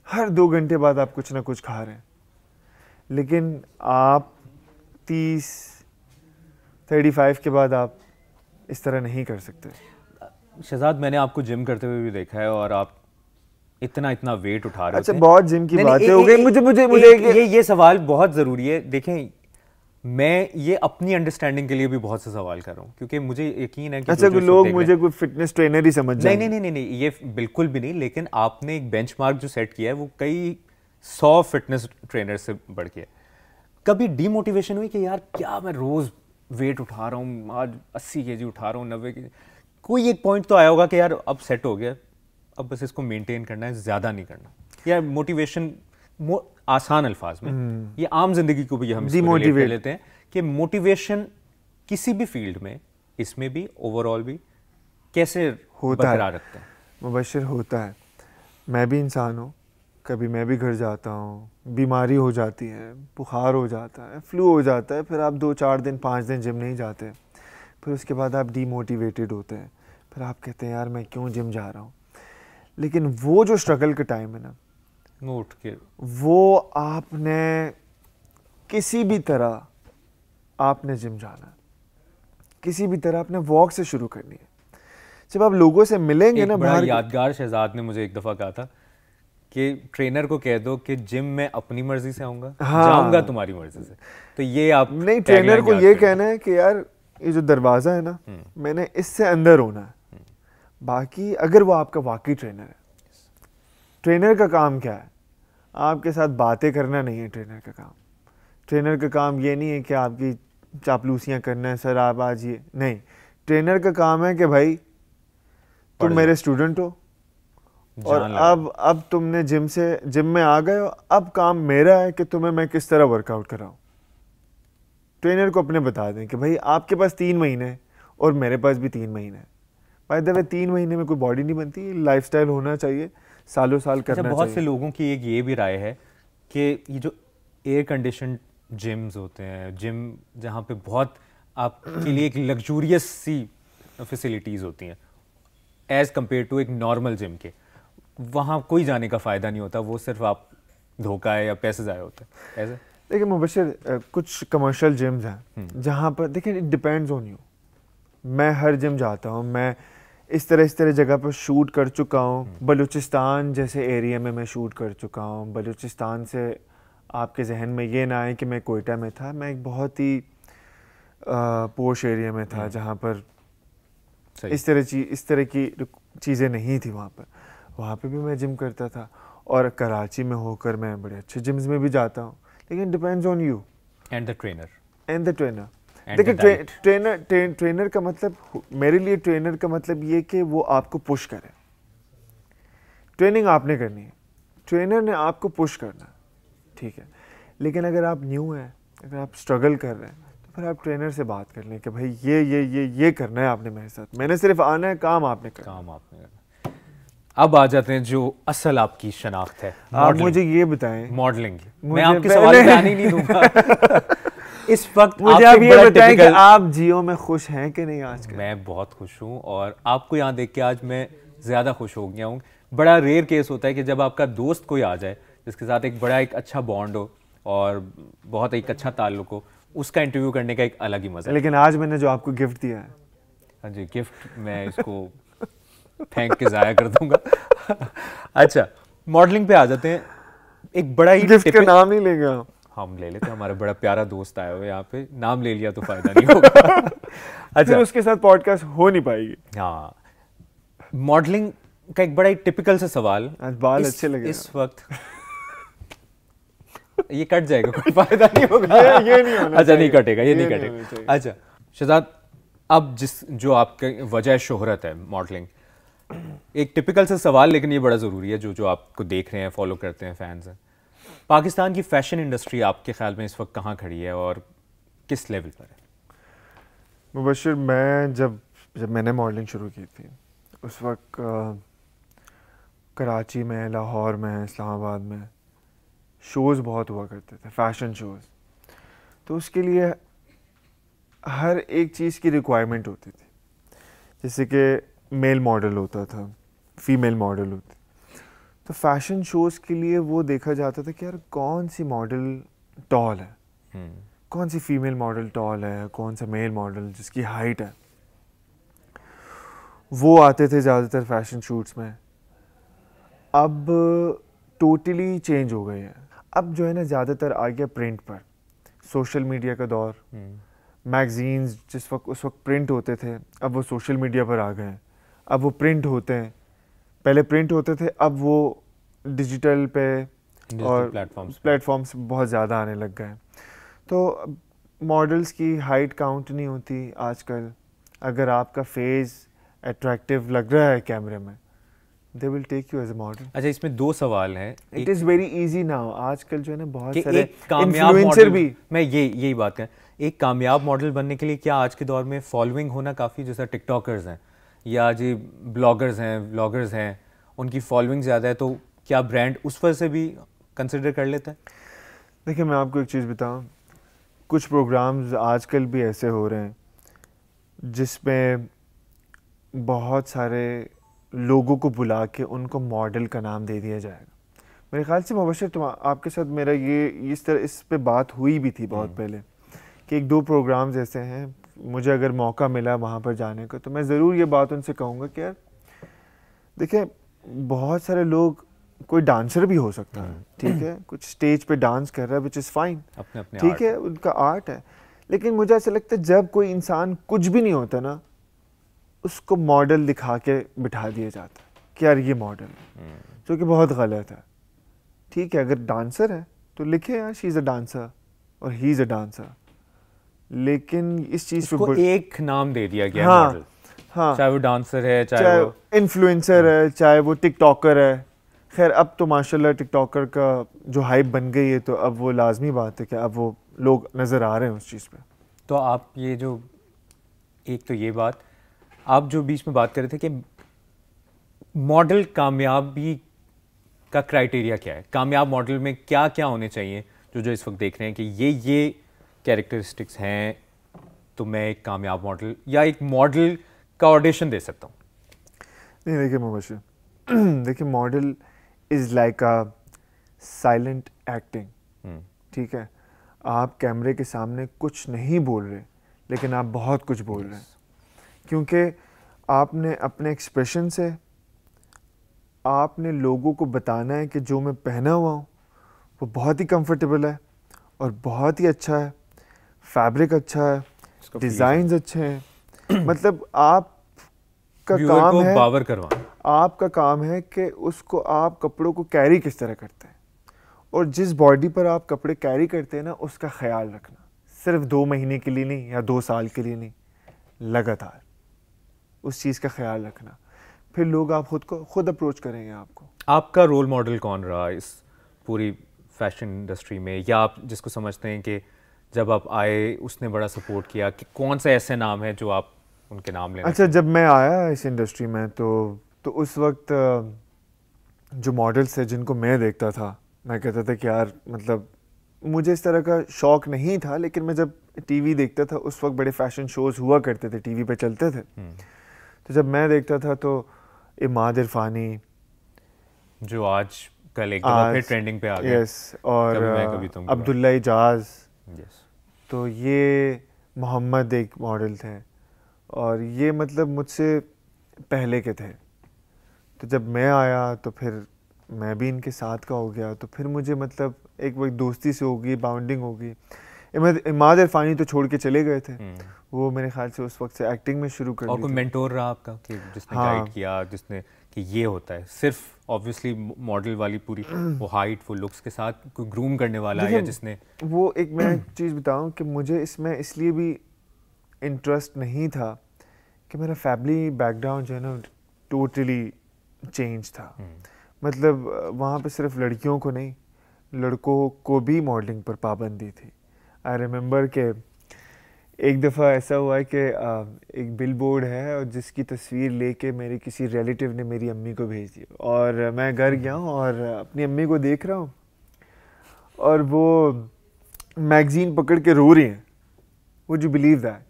S2: हर 2 घंटे बाद आप कुछ ना कुछ खा रहे हैं। लेकिन आप 30-35 के बाद आप इस तरह नहीं कर सकते।
S1: शहजाद, मैंने आपको जिम करते हुए भी देखा है और आप इतना वेट उठा रहे
S2: अच्छा, बहुत जिम की बातें हो गई। मुझे
S1: ये सवाल बहुत ज़रूरी है। देखें, मैं ये अपनी अंडरस्टैंडिंग के लिए भी बहुत से सवाल कर रहा हूँ, क्योंकि मुझे यकीन है कि
S2: अच्छा, लोग मुझे कोई फिटनेस ट्रेनर ही समझ जाएंगे।
S1: नहीं, ये बिल्कुल भी नहीं, लेकिन आपने एक बेंचमार्क जो सेट किया है वो कई 100 फिटनेस ट्रेनर से बढ़ के। कभी डीमोटिवेशन हुई कि यार क्या मैं रोज़ वेट उठा रहा हूँ, आज 80 kg उठा रहा हूँ, 90 kg, कोई एक पॉइंट तो आया होगा कि यार अब सेट हो गया, अब बस इसको मेंटेन करना है, ज़्यादा नहीं करना? या मोटिवेशन, आसान अल्फाज में, ये आम जिंदगी को भी हम डिमोटिवेट कर लेते हैं कि मोटिवेशन किसी भी फील्ड में, इसमें भी, ओवरऑल भी, कैसे बरकरार रखते हैं?
S2: मुबश्शिर, होता है, मैं भी इंसान हूँ, कभी मैं भी घर जाता हूँ, बीमारी हो जाती है, बुखार हो जाता है, फ्लू हो जाता है, फिर आप 2-4 दिन 5 दिन जिम नहीं जाते, फिर उसके बाद आप डीमोटिवेटेड होते हैं, फिर आप कहते हैं यार मैं क्यों जिम जा रहा हूँ। लेकिन वो जो स्ट्रगल का टाइम है ना,
S1: नोट के,
S2: वो आपने किसी भी तरह आपने जिम जाना है, किसी भी तरह आपने वॉक से शुरू करनी है। जब आप लोगों से मिलेंगे ना,
S1: बड़ा यादगार शहजाद ने मुझे एक दफ़ा कहा था कि ट्रेनर को कह दो कि जिम में अपनी मर्जी से आऊँगा, जाऊँगा तुम्हारी मर्जी से। तो ये आप
S2: नहीं, ट्रेनर को ये कहना है कि यार ये जो दरवाज़ा है ना, मैंने इससे अंदर होना है। बाकी अगर वो आपका वाकई ट्रेनर है, ट्रेनर का काम क्या है? आपके साथ बातें करना नहीं है ट्रेनर का काम। ट्रेनर का काम ये नहीं है कि आपकी चापलूसियाँ करना है, सर आप आज ये नहीं। ट्रेनर का काम है कि भाई तुम मेरे स्टूडेंट हो और अब तुमने जिम में आ गए हो, अब काम मेरा है कि तुम्हें मैं किस तरह वर्कआउट कराऊं। ट्रेनर को अपने बता दें कि भाई आपके पास 3 महीने और मेरे पास भी 3 महीने है। बाय द वे 3 महीने में कोई बॉडी नहीं बनती, लाइफस्टाइल होना चाहिए, सालों साल करना चाहिए।
S1: बहुत से लोगों की एक ये भी राय है कि ये जो एयर कंडीशन जिम्स होते हैं, जिम जहाँ पे बहुत आपके लिए एक लग्जूरियस सी फैसिलिटीज़ होती हैं एज़ कम्पेयर टू एक नॉर्मल जिम के, वहाँ कोई जाने का फ़ायदा नहीं होता, वो सिर्फ आप धोखा है या पैसे ज़ाया होते हैं। ऐसे
S2: देखिए मुबश्शिर, कुछ कमर्शियल जिम्स हैं जहाँ पर, देखिए इट डिपेंड्स ऑन यू। मैं हर जिम जाता हूँ, मैं इस तरह जगह पर शूट कर चुका हूँ। बलूचिस्तान जैसे एरिया में मैं शूट कर चुका हूँ। बलूचिस्तान से आपके जहन में ये ना आए कि मैं कोयटा में था, मैं एक बहुत ही पोश एरिया में था जहाँ पर इस तरह की चीज़ें नहीं थी। वहाँ पे भी मैं जिम करता था, और कराची में होकर मैं बड़े अच्छे जिम्स में भी जाता हूँ, लेकिन depends on you
S1: and the trainer.
S2: देखिए ट्रेनर का मतलब, मेरे लिए ट्रेनर का मतलब ये कि वो आपको पुश करे। ट्रेनिंग आपने करनी है, ट्रेनर ने आपको पुश करना है, ठीक है। लेकिन अगर आप न्यू हैं, अगर आप स्ट्रगल कर रहे हैं, तो फिर आप ट्रेनर से बात कर लें कि भाई ये करना है आपने मेरे साथ, मैंने सिर्फ आना है, काम आपने करना।
S1: अब आ जाते हैं जो असल आपकी शनाख्त है।
S2: आप मुझे ये बताएं,
S1: मॉडलिंग। मैं आपके सवाल पे आने ही नहीं दूंगा। इस वक्त
S2: मुझे आप ये बताएं कि आप जियो में खुश हैं कि नहीं आजकल?
S1: मैं बहुत खुश हूँ, और आपको यहाँ देख के आज मैं ज़्यादा खुश हो गया हूँ। बड़ा रेयर केस होता है कि जब आपका दोस्त कोई आ जाए जिसके साथ एक अच्छा बॉन्ड हो और बहुत एक अच्छा ताल्लुक हो, उसका इंटरव्यू करने का एक अलग ही मजा है।
S2: लेकिन आज मैंने जो आपको गिफ्ट दिया है,
S1: हाँ जी, गिफ्ट मैं इसको फेंक के ज़ाया कर दूंगा। अच्छा, मॉडलिंग पे आ जाते हैं। एक बड़ा ही
S2: गिफ्ट का नाम नहीं लेंगे
S1: हम ले लेते हैं। हमारा बड़ा प्यारा दोस्त आया हुआ यहाँ पे, नाम ले लिया तो फायदा नहीं होगा। अच्छा,
S2: फिर उसके साथ पॉडकास्ट हो नहीं पाएगी।
S1: हाँ, मॉडलिंग का एक बड़ा ही टिपिकल सा सवाल।
S2: आज बाल अच्छे लगे
S1: इस वक्त ये कट जाएगा, कोई फायदा नहीं होगा।
S2: ये नहीं होना।
S1: अच्छा, नहीं कटेगा, ये नहीं कटेगा। अच्छा शहजाद, अब जो आपकी वजह शोहरत है मॉडलिंग, एक टिपिकल सा सवाल, लेकिन ये बड़ा ज़रूरी है, जो आपको देख रहे हैं, फॉलो करते हैं, फैंस हैं। पाकिस्तान की फैशन इंडस्ट्री आपके ख्याल में इस वक्त कहाँ खड़ी है और किस लेवल पर है?
S2: मुबशिर, मैं जब मैंने मॉडलिंग शुरू की थी, उस वक्त कराची में, लाहौर में, इस्लामाबाद में शोज़ बहुत हुआ करते थे, फैशन शोज़। तो उसके लिए हर एक चीज़ की रिक्वायरमेंट होती थी। जैसे कि मेल मॉडल होता था, फीमेल मॉडल होती। तो फैशन शोज़ के लिए वो देखा जाता था कि यार कौन सी मॉडल टॉल है, कौन सी फीमेल मॉडल टॉल है, कौन सा मेल मॉडल जिसकी हाइट है। वो आते थे ज़्यादातर फैशन शूट्स में। अब टोटली चेंज हो गए हैं। अब जो है ना, ज़्यादातर आ गया प्रिंट पर, सोशल मीडिया का दौर। मैगज़ीन्स जिस वक्त उस वक्त प्रिंट होते थे, अब वो सोशल मीडिया पर आ गए हैं। अब वो प्रिंट होते हैं, पहले प्रिंट होते थे, अब वो डिजिटल पे और प्लेटफॉर्म्स बहुत ज़्यादा आने लग गए हैं। तो मॉडल्स की हाइट काउंट नहीं होती आजकल। अगर आपका फेस अट्रैक्टिव लग रहा है कैमरे में, they will take you as a model।
S1: अच्छा, इसमें दो सवाल हैं।
S2: It is very easy now। आजकल जो है ना, बहुत सारे
S1: इन्फ्लुएंसर भी, मैं यही बात करें, एक कामयाब मॉडल बनने के लिए क्या आज के दौर में फॉलोइंग होना काफ़ी, जैसा टिकटॉकर्स हैं या जी ब्लॉगर्स हैं, व्लॉगर्स हैं, उनकी फॉलोइंग ज़्यादा है, तो क्या ब्रांड उस वजह से भी कंसिडर कर लेता है?
S2: देखिए, मैं आपको एक चीज़ बताऊं, कुछ प्रोग्राम्स आजकल भी ऐसे हो रहे हैं जिसमें बहुत सारे लोगों को बुला के उनको मॉडल का नाम दे दिया जाएगा। मेरे ख्याल से मुबशिर, आपके साथ मेरा इस पे बात हुई भी थी बहुत पहले, कि एक दो प्रोग्राम्स ऐसे हैं, मुझे अगर मौका मिला वहाँ पर जाने का, तो मैं ज़रूर ये बात उनसे कहूँगा कि यार देखिए, बहुत सारे लोग, कोई डांसर भी हो सकता है, ठीक है, कुछ स्टेज पे डांस कर रहा है, विच इज़ फाइन, ठीक है, उनका आर्ट है। लेकिन मुझे ऐसा लगता है जब कोई इंसान कुछ भी नहीं होता ना, उसको मॉडल दिखा के बिठा दिया जाता है कि यार ये मॉडल है, जो कि बहुत गलत है। ठीक है, अगर डांसर है तो लिखे यार शी इज़ अ डांसर और ही इज़ अ डांसर, लेकिन इस चीज़
S1: पे एक नाम दे दिया गया।
S2: हाँ,
S1: मॉडल,
S2: हाँ,
S1: चाहे वो डांसर है, चाहे वो
S2: इन्फ्लुएंसर है, चाहे वो टिकटॉकर है। खैर, अब तो माशाल्लाह टिकटॉकर का जो हाइप बन गई है, तो अब वो लाजमी बात है कि अब वो लोग नज़र आ रहे हैं उस चीज़ पे।
S1: तो आप ये जो, एक तो ये बात आप जो बीच में बात कर रहे थे कि मॉडल कामयाबी का क्राइटेरिया क्या है, कामयाब मॉडल में क्या क्या होने चाहिए, जो इस वक्त देख रहे हैं कि ये कैरेक्टरिस्टिक्स हैं तो मैं एक कामयाब मॉडल या एक मॉडल का ऑडिशन दे सकता हूँ?
S2: नहीं, देखिए मुबशिर, देखिए, model is like a silent acting. ठीक है, आप कैमरे के सामने कुछ नहीं बोल रहे, लेकिन आप बहुत कुछ बोल रहे हैं, क्योंकि आपने अपने एक्सप्रेशन से आपने लोगों को बताना है कि जो मैं पहना हुआ हूँ वो बहुत ही कंफर्टेबल है और बहुत ही अच्छा है, फैब्रिक अच्छा है, डिज़ाइंस अच्छे हैं। मतलब आपका काम है
S1: बावर करवाना,
S2: आपका काम है कि उसको आप कपड़ों को कैरी किस तरह करते हैं, और जिस बॉडी पर आप कपड़े कैरी करते हैं ना उसका ख्याल रखना, सिर्फ 2 महीने के लिए नहीं या 2 साल के लिए नहीं, लगातार उस चीज़ का ख्याल रखना, फिर लोग आप खुद अप्रोच करेंगे आपको।
S1: आपका रोल मॉडल कौन रहा इस पूरी फैशन इंडस्ट्री में, या आप जिसको समझते हैं कि जब आप आए उसने बड़ा सपोर्ट किया, कि कौन सा ऐसे नाम है जो आप उनके नाम लेना?
S2: अच्छा, जब मैं आया इस इंडस्ट्री में तो उस वक्त जो मॉडल्स थे जिनको मैं देखता था, मैं कहता था कि यार मतलब मुझे इस तरह का शौक नहीं था, लेकिन मैं जब टीवी देखता था उस वक्त बड़े फैशन शोज हुआ करते थे, टीवी पे चलते थे। तो जब मैं देखता था तो इमाद इरफानी,
S1: जो आज कल एक दफा फिर ट्रेंडिंग पे आ गया,
S2: यस, और
S1: कभी मैं कभी तुम,
S2: अब्दुल्ला इजाज,
S1: यस,
S2: तो ये मोहम्मद एक मॉडल थे, और ये मतलब मुझसे पहले के थे। तो जब मैं आया तो फिर मैं भी इनके साथ का हो गया, तो फिर मुझे मतलब एक वक्त दोस्ती से होगी, बाउंडिंग होगी। इमाद इरफानी तो छोड़ के चले गए थे, वो मेरे ख्याल से उस वक्त से एक्टिंग में शुरू कर दी।
S1: और कोई मेंटोर रहा आपका कि जिसने गाइड किया, जिसने कि ये होता है, सिर्फ ऑब्वियसली मॉडल वाली पूरी वो हाइट वो लुक्स के साथ कोई ग्रूम करने वाला है, या जिसने
S2: वो एक मैं चीज़ बताऊं कि मुझे इसमें इसलिए भी इंटरेस्ट नहीं था कि मेरा फैमिली बैकग्राउंड जो है ना टोटली चेंज था। मतलब वहाँ पे सिर्फ लड़कियों को नहीं, लड़कों को भी मॉडलिंग पर पाबंदी थी। आई रिमेंबर कि एक दफ़ा ऐसा हुआ है कि एक बिल बोर्ड है और जिसकी तस्वीर लेके मेरे किसी रिलेटिव ने मेरी अम्मी को भेज दी, और मैं घर गया हूँ और अपनी अम्मी को देख रहा हूँ और वो मैगज़ीन पकड़ के रो रही हैं। Would you believe that?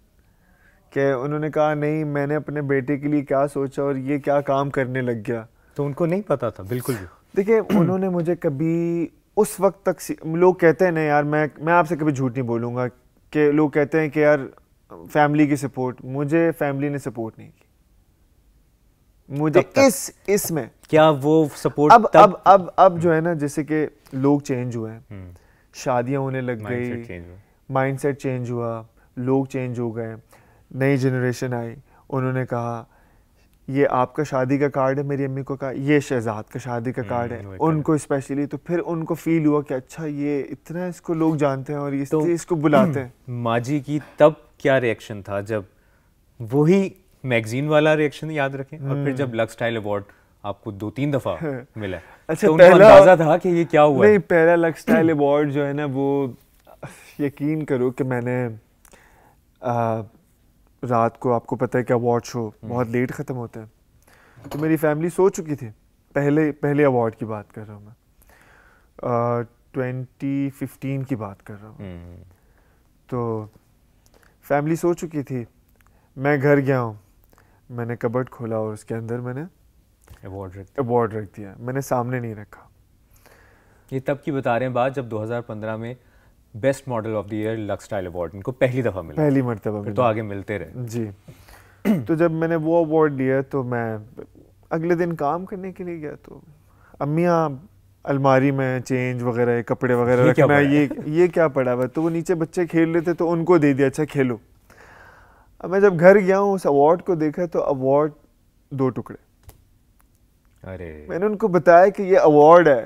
S2: कि उन्होंने कहा नहीं, मैंने अपने बेटे के लिए क्या सोचा और ये क्या काम करने लग गया।
S1: तो उनको नहीं पता था बिल्कुल भी।
S2: देखिए, उन्होंने मुझे कभी उस वक्त तक, लोग कहते हैं ना यार, मैं आपसे कभी झूठ नहीं बोलूँगा कि लोग कहते हैं कि यार फैमिली की सपोर्ट, मुझे फैमिली ने सपोर्ट नहीं की। मुझे इसमें
S1: क्या वो सपोर्ट
S2: अब जो है ना, जैसे कि लोग चेंज हुए हैं, शादियां होने लग गई, माइंडसेट चेंज हुआ, लोग चेंज हो गए, नई जनरेशन आई, उन्होंने कहा ये आपका शादी का कार्ड है, मेरी अम्मी को कहा ये शहजाद का शादी का कार्ड है, उनको स्पेशली। तो फिर उनको फील हुआ कि अच्छा ये इतना इसको लोग जानते हैं और इसको बुलाते हैं।
S1: माजी की तब क्या रिएक्शन था जब वही मैगजीन वाला रिएक्शन याद रखें, और फिर जब लक्स स्टाइल अवार्ड आपको 2-3 दफा मिला?
S2: अच्छा,
S1: तो उनको अंदाजा था कि ये क्या हुआ?
S2: नहीं, पहला लक्स स्टाइल अवार्ड जो है ना, वो यकीन करो कि मैंने रात को, आपको पता है कि अवार्ड शो बहुत लेट ख़त्म होते हैं, तो मेरी फैमिली सो चुकी थी। पहले अवार्ड की बात कर रहा हूँ मैं, 2015 की बात कर रहा हूँ। तो फैमिली सो चुकी थी, मैं घर गया हूँ, मैंने कबर्ड खोला और उसके अंदर मैंने अवार्ड रख दिया, मैंने सामने नहीं रखा।
S1: ये तब की बता रहे हैं बात जब 2015 में best model of the year lux style award इनको पहली दफ़ा मिला,
S2: पहली मर्तबा,
S1: फिर तो आगे मिलते रहे
S2: जी। तो जब मैंने वो अवार्ड लिया तो मैं अगले दिन काम करने के लिए गया, तो अम्मियाँ अलमारी में चेंज वगैरह, कपड़े वगैरह रखना, ये क्या पड़ा हुआ, तो वो नीचे बच्चे खेल रहे थे तो उनको दे दिया, अच्छा खेलो। अब मैं जब घर गया हूँ, उस अवार्ड को देखा तो अवार्ड 2 टुकड़े।
S1: अरे
S2: मैंने उनको बताया कि ये अवार्ड है,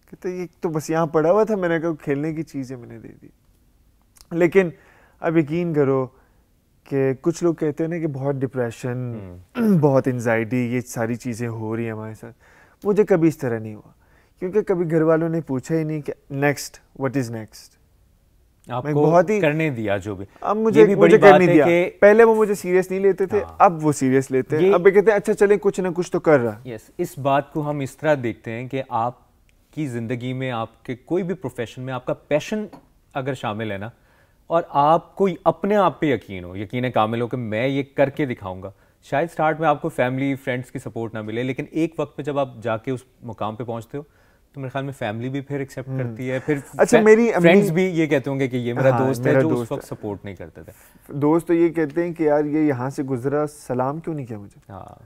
S2: कहते ये तो बस यहाँ पड़ा हुआ था, मैंने कहा खेलने की चीज़ है, मैंने दे दी। लेकिन अब यकीन करो कि कुछ लोग कहते हैं ना कि बहुत डिप्रेशन, बहुत एंजाइटी, ये सारी चीज़ें हो रही हैं हमारे साथ। मुझे कभी इस तरह नहीं हुआ, क्योंकि कभी घर वालों ने पूछा ही नहीं कि नेक्स्ट व्हाट इज़ नेक्स्ट।
S1: आपको बहुत ही करने दिया जो भी।
S2: अब मुझे करने दिया। पहले वो मुझे सीरियस नहीं लेते थे, अब वो सीरियस लेते हैं। अब कहते हैं अच्छा चले कुछ ना कुछ तो कर रहा।
S1: यस, इस बात को हम इस तरह देखते हैं कि आपकी ज़िंदगी में, आपके कोई भी प्रोफेशन में आपका पैशन अगर शामिल है ना, और आपको अपने आप पे यकीन हो, यकीन कामिल हो कि मैं ये करके दिखाऊंगा। शायद स्टार्ट में आपको फैमिली फ्रेंड्स की सपोर्ट ना मिले, लेकिन एक वक्त पे जब आप जाके उस मुकाम पे पहुंचते हो तो मेरे ख्याल में फैमिली भी फिर एक्सेप्ट करती है, फिर
S2: अच्छा मेरी
S1: फ्रेंड्स भी ये कहते होंगे कि ये मेरा
S2: हाँ,
S1: दोस्त
S2: मेरा
S1: है, जो
S2: दोस्त
S1: उस वक्त
S2: है।
S1: सपोर्ट नहीं करते थे।
S2: दोस्त तो ये कहते हैं कि यार ये यहाँ से गुजरा, सलाम क्यों नहीं किया मुझे।
S1: हाँ,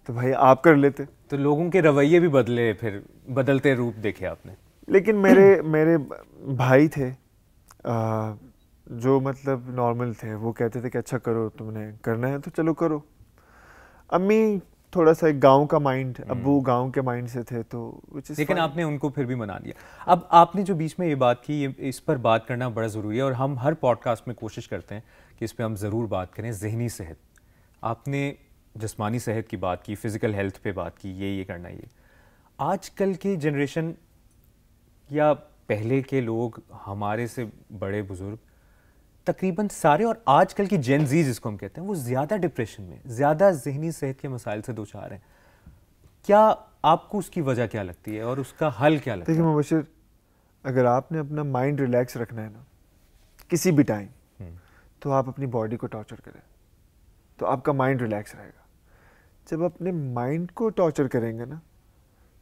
S2: तो भाई आप कर लेते।
S1: तो लोगों के रवैये भी बदले, फिर बदलते रूप देखे आपने।
S2: लेकिन मेरे मेरे भाई थे जो मतलब नॉर्मल थे, वो कहते थे कि अच्छा करो, तुमने करना है तो चलो करो। अम्मी थोड़ा सा एक गांव का माइंड, अब्बू गांव के माइंड से थे, तो
S1: लेकिन आपने उनको फिर भी मना दिया। अब आपने जो बीच में ये बात की, ये इस पर बात करना बड़ा ज़रूरी है, और हम हर पॉडकास्ट में कोशिश करते हैं कि इस पर हम ज़रूर बात करें। ज़हनी सेहत, आपने जिस्मानी सेहत की बात की, फ़िज़िकल हेल्थ पे बात की, ये करना, ये आजकल की जनरेशन या पहले के लोग, हमारे से बड़े बुजुर्ग, तकरीबन सारे, और आजकल की जेन जी जिसको हम कहते हैं, वो ज़्यादा डिप्रेशन में, ज़्यादा ज़हनी सेहत के मसाइल से दोचार हैं। क्या आपको उसकी वजह क्या लगती है और उसका हल क्या लगता है?
S2: देखिए मुबशिर, अगर आपने अपना माइंड रिलैक्स रखना है ना किसी भी टाइम, तो आप अपनी बॉडी को टॉर्चर करें, तो आपका माइंड रिलैक्स रहेगा। जब अपने माइंड को टॉर्चर करेंगे ना,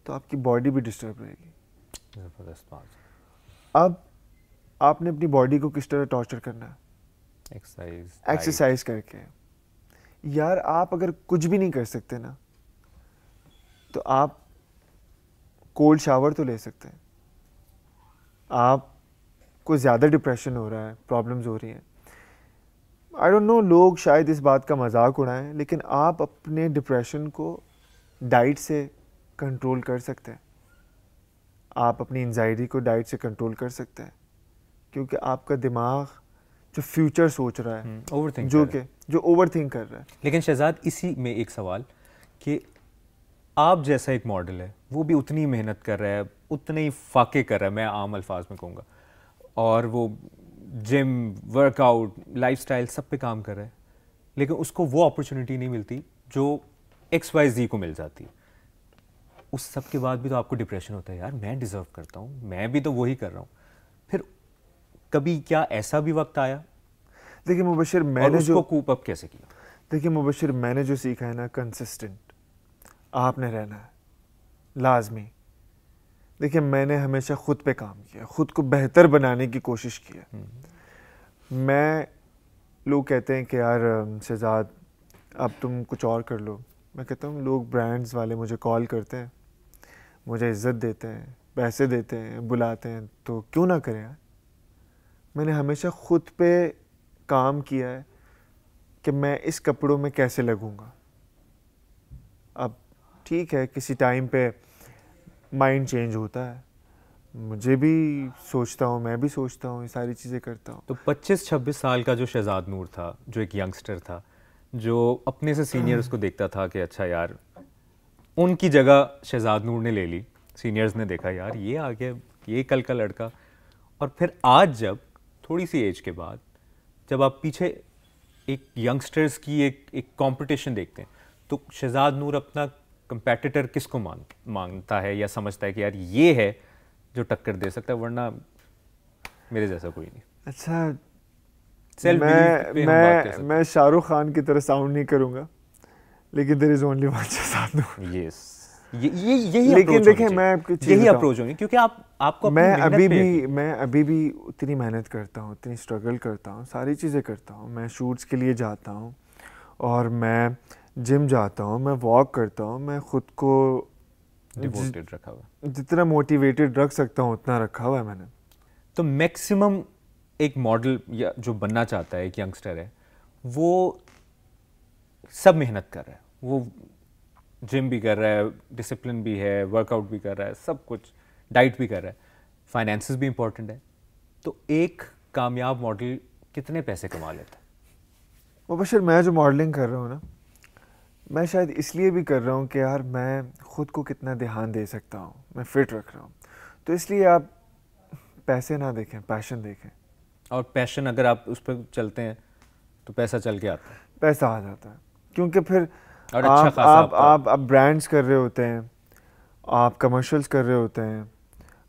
S2: तो आपकी बॉडी भी डिस्टर्ब रहेगी।
S1: ज़बरदस्त बात।
S2: अब आपने अपनी बॉडी को किस तरह टॉर्चर करना है? एक्सरसाइज करके। यार आप अगर कुछ भी नहीं कर सकते ना, तो आप कोल्ड शावर तो ले सकते हैं। आपको ज़्यादा डिप्रेशन हो रहा है, प्रॉब्लम्स हो रही हैं, आई डोंट नो, लोग शायद इस बात का मजाक उड़ाएं, लेकिन आप अपने डिप्रेशन को डाइट से कंट्रोल कर सकते हैं। आप अपनी एंजाइटी को डाइट से कंट्रोल कर सकते हैं, क्योंकि आपका दिमाग जो फ्यूचर सोच रहा है, जो ओवरथिंक कर रहा है।
S1: लेकिन शहजाद, इसी में एक सवाल कि आप जैसा एक मॉडल है, वो भी उतनी मेहनत कर रहा है, उतने ही फाके कर रहा है, मैं आम अल्फाज में कहूँगा, और वो जिम, वर्कआउट, लाइफस्टाइल सब पे काम कर रहा है, लेकिन उसको वो अपॉर्चुनिटी नहीं मिलती जो XYZ को मिल जाती है। उस सब के बाद भी तो आपको डिप्रेशन होता है, यार मैं डिज़र्व करता हूँ, मैं भी तो वही कर रहा हूँ। फिर कभी क्या ऐसा भी वक्त आया?
S2: देखिए मुबशिर, मैंने जो
S1: कूप अप कैसे किया?
S2: देखिए मुबशिर, मैंने जो सीखा है ना, कंसिस्टेंट आपने रहना है, लाजमी। देखिए मैंने हमेशा खुद पे काम किया, खुद को बेहतर बनाने की कोशिश की है। मैं, लोग कहते हैं कि यार शहजाद अब तुम कुछ और कर लो। मैं कहता हूँ लोग ब्रांड्स वाले मुझे कॉल करते हैं, मुझे इज़्ज़त देते हैं, पैसे देते हैं, बुलाते हैं, तो क्यों ना करें यार। मैंने हमेशा खुद पे काम किया है कि मैं इस कपड़ों में कैसे लगूंगा। अब ठीक है, किसी टाइम पे माइंड चेंज होता है, मुझे भी सोचता हूँ, मैं भी सोचता हूँ, ये सारी चीज़ें करता हूँ।
S1: तो 25-26 साल का जो शहजाद नूर था, जो एक यंगस्टर था, जो अपने से सीनियर्स को देखता था कि अच्छा यार, उनकी जगह शहजाद नूर ने ले ली, सीनियर्स ने देखा यार ये आ गया, ये कल का लड़का, और फिर आज जब थोड़ी सी एज के बाद जब आप पीछे एक यंगस्टर्स की एक कंपटीशन देखते हैं, तो शहजाद नूर अपना कंपेटिटर किसको मानता है या समझता है कि यार ये है जो टक्कर दे सकता है, वरना मेरे जैसा कोई नहीं?
S2: अच्छा, मैं शाहरुख खान की तरह साउंड नहीं करूंगा, लेकिन there is only one Shahzad Noor.
S1: Yes, यही
S2: लेकिन देखिए मैं
S1: यही अप्रोच होगी, क्योंकि आपको
S2: मैं अभी भी उतनी मेहनत करता हूँ, उतनी स्ट्रगल करता हूँ, सारी चीज़ें करता हूँ। मैं शूट्स के लिए जाता हूँ, और मैं जिम जाता हूँ, मैं वॉक करता हूँ, मैं खुद को
S1: डिवोटेड रखा हुआ,
S2: जितना मोटिवेटेड रख सकता हूँ उतना रखा हुआ है मैंने।
S1: तो मैक्सिमम एक मॉडल या जो बनना चाहता है, एक यंगस्टर है, वो सब मेहनत कर रहा है, वो जिम भी कर रहा है, डिसिप्लिन भी है, वर्कआउट भी कर रहा है, सब कुछ, डाइट भी कर रहा है, फाइनेंसेस भी इंपॉर्टेंट है, तो एक कामयाब मॉडल कितने पैसे कमा लेता है?
S2: मुबशिर, मैं जो मॉडलिंग कर रहा हूँ ना, मैं शायद इसलिए भी कर रहा हूँ कि यार मैं खुद को कितना ध्यान दे सकता हूँ, मैं फिट रख रहा हूँ, तो इसलिए आप पैसे ना देखें, पैशन देखें।
S1: और पैशन अगर आप उस पर चलते हैं तो पैसा चल के आता है,
S2: पैसा आ जाता है, क्योंकि फिर
S1: और अच्छा खासा
S2: आप ब्रांड्स कर रहे होते हैं, आप कमर्शियल्स कर रहे होते हैं,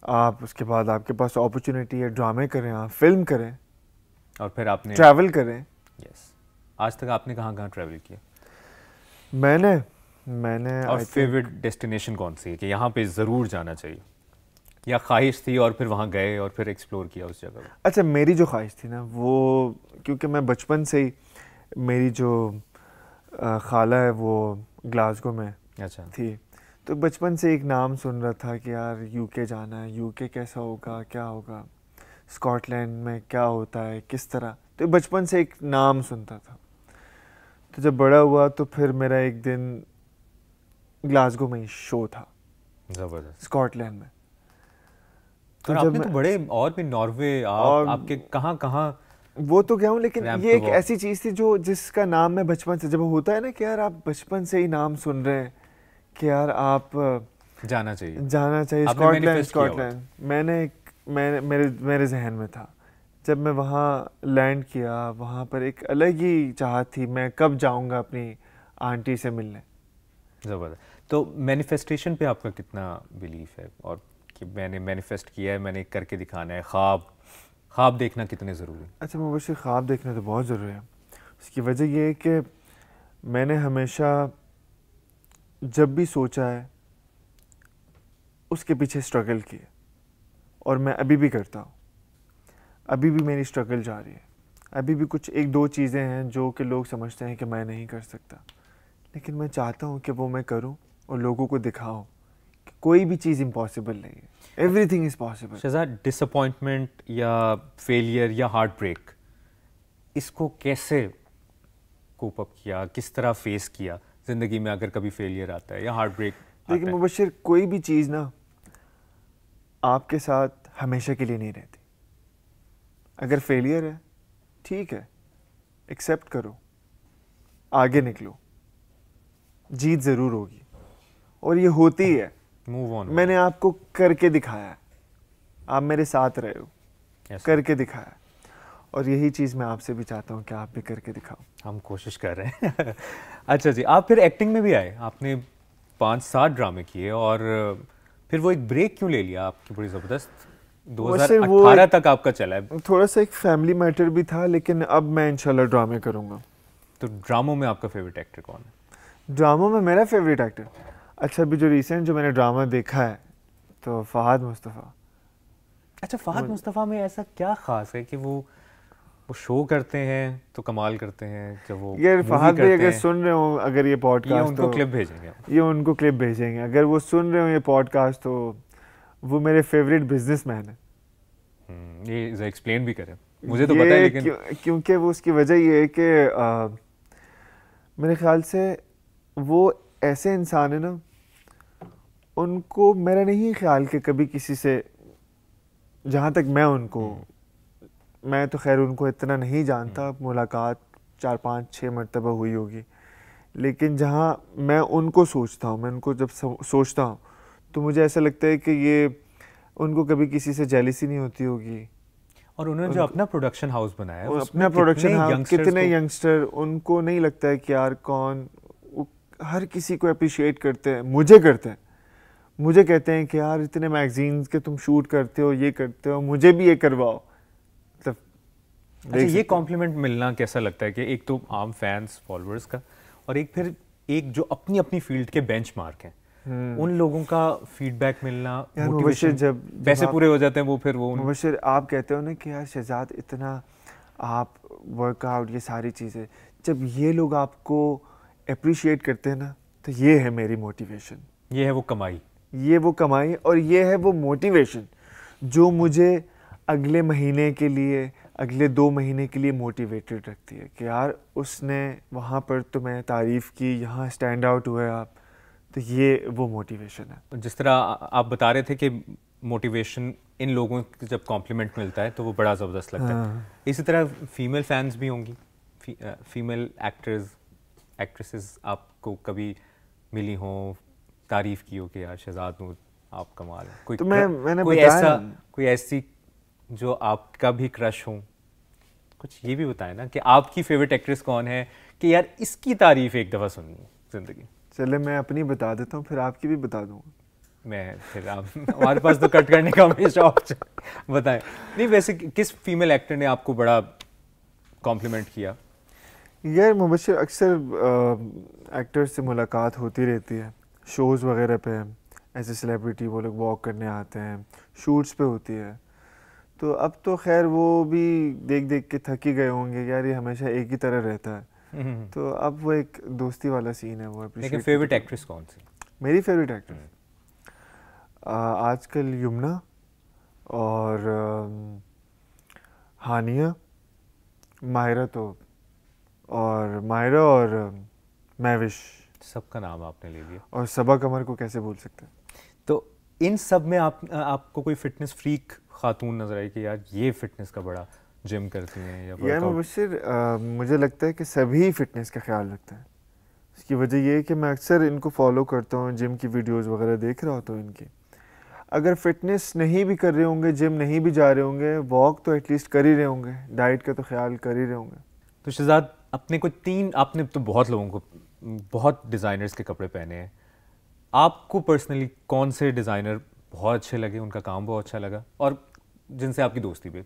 S2: आप उसके बाद आपके पास अपॉर्चुनिटी है, ड्रामे करें, आप फिल्म करें,
S1: और फिर आपने
S2: ट्रैवल करें।
S1: यस, आज तक आपने कहाँ ट्रैवल किया?
S2: मैंने
S1: और फेवरेट डेस्टिनेशन कौन सी है कि यहाँ पे ज़रूर जाना चाहिए? या ख्वाहिश थी और फिर वहाँ गए और फिर एक्सप्लोर किया उस जगह को?
S2: अच्छा, मेरी जो ख्वाहिश थी ना वो, क्योंकि मैं बचपन से ही, मेरी जो खाला है वो ग्लासगो में
S1: अच्छा।
S2: थी, तो बचपन से एक नाम सुन रहा था कि यार यूके जाना है, यूके कैसा होगा, क्या होगा, स्कॉटलैंड में क्या होता है, किस तरह, तो बचपन से एक नाम सुनता था। तो जब बड़ा हुआ तो फिर मेरा एक दिन ग्लासगो में ही शो था,
S1: ज़बरदस्त।
S2: स्कॉटलैंड में।
S1: तो आपने तो बड़े और भी नॉर्वे, आपके कहाँ कहाँ
S2: वो तो गया हूँ, लेकिन
S1: रैंप
S2: ये
S1: पे
S2: एक
S1: वॉक।
S2: ऐसी चीज़ थी जो जिसका नाम मैं बचपन से, जब होता है ना कि यार आप बचपन से ही नाम सुन रहे हैं कि यार आप
S1: जाना चाहिए,
S2: जाना चाहिए
S1: आपने
S2: स्कॉटलैंड,
S1: manifest किया हुआ
S2: स्कॉटलैंड। मैंने मेरे जहन में था। जब मैं वहाँ लैंड किया, वहाँ पर एक अलग ही चाहत थी, मैं कब जाऊँगा अपनी आंटी से मिलने।
S1: ज़बरदस्त। तो मैनिफेस्टेशन पे आपका कितना बिलीफ है, और कि मैंने मैनिफेस्ट किया है, मैंने करके दिखाना है, ख्वाब देखना कितने ज़रूरी है?
S2: अच्छा, मुबशिर, ख्वाब देखना तो बहुत ज़रूरी है। उसकी वजह ये है कि मैंने हमेशा जब भी सोचा है उसके पीछे स्ट्रगल की है, और मैं अभी भी करता हूँ। अभी भी मेरी स्ट्रगल जारी है। अभी भी कुछ एक दो चीज़ें हैं जो कि लोग समझते हैं कि मैं नहीं कर सकता, लेकिन मैं चाहता हूँ कि वो मैं करूँ और लोगों को दिखाऊँ कि कोई भी चीज़ इम्पॉसिबल नहीं है, everything is possible.
S1: Shahzad, disappointment या फेलियर या हार्ट ब्रेक, इसको कैसे कोप अप किया, किस तरह फेस किया ज़िंदगी में अगर कभी फेलियर आता है या हार्ट ब्रेक आता
S2: देखिए
S1: है?
S2: मुबशिर, कोई भी चीज़ ना आपके साथ हमेशा के लिए नहीं रहती। अगर फेलियर है, ठीक है, एक्सेप्ट करो, आगे निकलो, जीत ज़रूर होगी, और ये होती है।
S1: Move on.
S2: मैंने आपको करके दिखाया है, आप मेरे साथ रहे हो,
S1: Yes,
S2: करके दिखाया, और यही चीज़ मैं आपसे भी चाहता हूँ कि आप भी करके दिखाओ।
S1: हम कोशिश कर रहे हैं। अच्छा जी, आप फिर एक्टिंग में भी आए, आपने 5-7 ड्रामे किए, और फिर वो एक ब्रेक क्यों ले लिया? आपकी बड़ी ज़बरदस्त
S2: वैसे वो
S1: 2018 तक आपका चला है।
S2: थोड़ा सा एक फैमिली मैटर भी था, लेकिन अब मैं इंशाल्लाह ड्रामे करूँगा।
S1: तो ड्रामों में आपका फेवरेट एक्टर कौन है?
S2: ड्रामों में मेरा फेवरेट एक्टर, अच्छा अभी जो रिसेंट जो मैंने ड्रामा देखा है तो फ़हाद मुस्तफ़ा।
S1: अच्छा, फ़हाद मुस्तफ़ा में ऐसा क्या खास है कि वो शो करते हैं तो कमाल करते हैं, जब वो
S2: यार
S1: मूवी
S2: फ़हाद भाई
S1: करते
S2: अगर
S1: हैं,
S2: सुन रहे हो अगर ये
S1: ये
S2: पॉडकास्ट,
S1: उनको
S2: तो
S1: क्लिप भेजेंगे।
S2: ये उनको क्लिप भेजेंगे। अगर वो सुन रहे हो ये पॉडकास्ट तो वो मेरे फेवरेट बिजनेसमैन है।
S1: ये एक्सप्लेन भी करें, मुझे तो पता है, लेकिन
S2: क्योंकि वो उसकी वजह ये है कि मेरे ख्याल से वो ऐसे इंसान है ना, उनको मेरा नहीं ख्याल कि कभी किसी से, जहाँ तक मैं उनको, मैं तो खैर उनको इतना नहीं जानता, मुलाकात 4-5-6 मरतबा हुई होगी, लेकिन जहाँ मैं उनको सोचता हूँ, मैं उनको जब सोचता हूँ तो मुझे ऐसा लगता है कि ये उनको कभी किसी से जेलिसी नहीं होती होगी।
S1: और उन्होंने जो अपना प्रोडक्शन हाउस बनाया है,
S2: अपना प्रोडक्शन हाउस, कितने
S1: को
S2: यंगस्टर, उनको नहीं लगता है कि यार कौन, हर किसी को अप्रिशिएट करते हैं, मुझे करते हैं, मुझे कहते हैं कि यार इतने मैगजीन्स के तुम शूट करते हो, ये करते हो, मुझे भी ये करवाओ। मतलब
S1: अच्छा, ये कॉम्प्लीमेंट मिलना कैसा लगता है कि एक तो आम फैंस फॉलोअर्स का, और एक फिर एक जो अपनी अपनी फील्ड के बेंचमार्क हैं, उन लोगों का फीडबैक मिलना, मोटिवेशन,
S2: जब
S1: पैसे पूरे हो जाते हैं वो फिर वो
S2: मुबशिर आप कहते हो ना कि यार शहजाद इतना आप वर्कआउट, ये सारी चीज़ें, जब ये लोग आपको अप्रिशिएट करते हैं ना, तो ये है मेरी मोटिवेशन,
S1: ये है वो कमाई,
S2: ये वो कमाई, और ये है वो मोटिवेशन जो मुझे अगले महीने के लिए, अगले 2 महीने के लिए मोटिवेटेड रखती है कि यार उसने वहाँ पर तुम्हें तारीफ़ की, यहाँ स्टैंड आउट हुए आप, तो ये वो मोटिवेशन है।
S1: जिस तरह आप बता रहे थे कि मोटिवेशन इन लोगों को जब कॉम्प्लीमेंट मिलता है तो वो बड़ा ज़बरदस्त लगता है। इसी तरह फीमेल फैंस भी होंगी, फीमेल एक्टर्स एक्ट्रेसेस आपको कभी मिली हों, तारीफ़ की हो कि यार शहजाद नूर आप कमाल है, कोई
S2: तो मैंने
S1: कोई
S2: बताया
S1: ऐसा, कोई ऐसी जो आपका भी क्रश हो, कुछ ये भी बताएं ना कि आपकी फेवरेट एक्ट्रेस कौन है, कि यार इसकी तारीफ़ एक दफ़ा सुननी है ज़िंदगी।
S2: चले मैं अपनी बता देता हूँ, फिर आपकी भी बता दूंगा।
S1: मैं फिर आप हमारे पास तो कट करने का हमेशा ऑप्शन, बताएं। नहीं, वैसे किस फीमेल एक्टर ने आपको बड़ा कॉम्प्लीमेंट किया?
S2: यार मुबशिर अक्सर एक्टर्स से मुलाकात होती रहती है शोज़ वगैरह पे, एज ए सेलिब्रिटी वो लोग वॉक करने आते हैं, शूट्स पे होती है। तो अब तो खैर वो भी देख देख के थक ही गए होंगे यार, ये हमेशा एक ही तरह रहता है। तो अब वो एक दोस्ती वाला सीन है वो appreciate
S1: लेकिन फेवरेट एक्ट्रेस कौन सी?
S2: मेरी फेवरेट एक्ट्रेस आजकल यमुना और हानिया, माहिरा तो, और माहिरा और महविश।
S1: सबका नाम आपने ले लिया।
S2: और सबा कमर को कैसे भूल सकते हैं।
S1: तो इन सब में आपको कोई फिटनेस फ्रीक खातून नजर आई कि यार ये फिटनेस का बड़ा जिम करती हैं या
S2: यार मुबशिर, मुझे लगता है कि सभी फिटनेस का ख्याल रखते हैं। इसकी वजह ये है कि मैं अक्सर इनको फॉलो करता हूँ, जिम की वीडियोस वगैरह देख रहा होता हूँ इनकी। अगर फिटनेस नहीं भी कर रहे होंगे, जिम नहीं भी जा रहे होंगे, वॉक तो एटलीस्ट कर ही रहे होंगे, डाइट का तो ख्याल कर ही रहे होंगे।
S1: तो शहजाद, आपने तो बहुत लोगों को, बहुत डिज़ाइनर्स के कपड़े पहने हैं, आपको पर्सनली कौन से डिज़ाइनर बहुत अच्छे लगे, उनका काम बहुत अच्छा लगा, और जिनसे आपकी दोस्ती भी?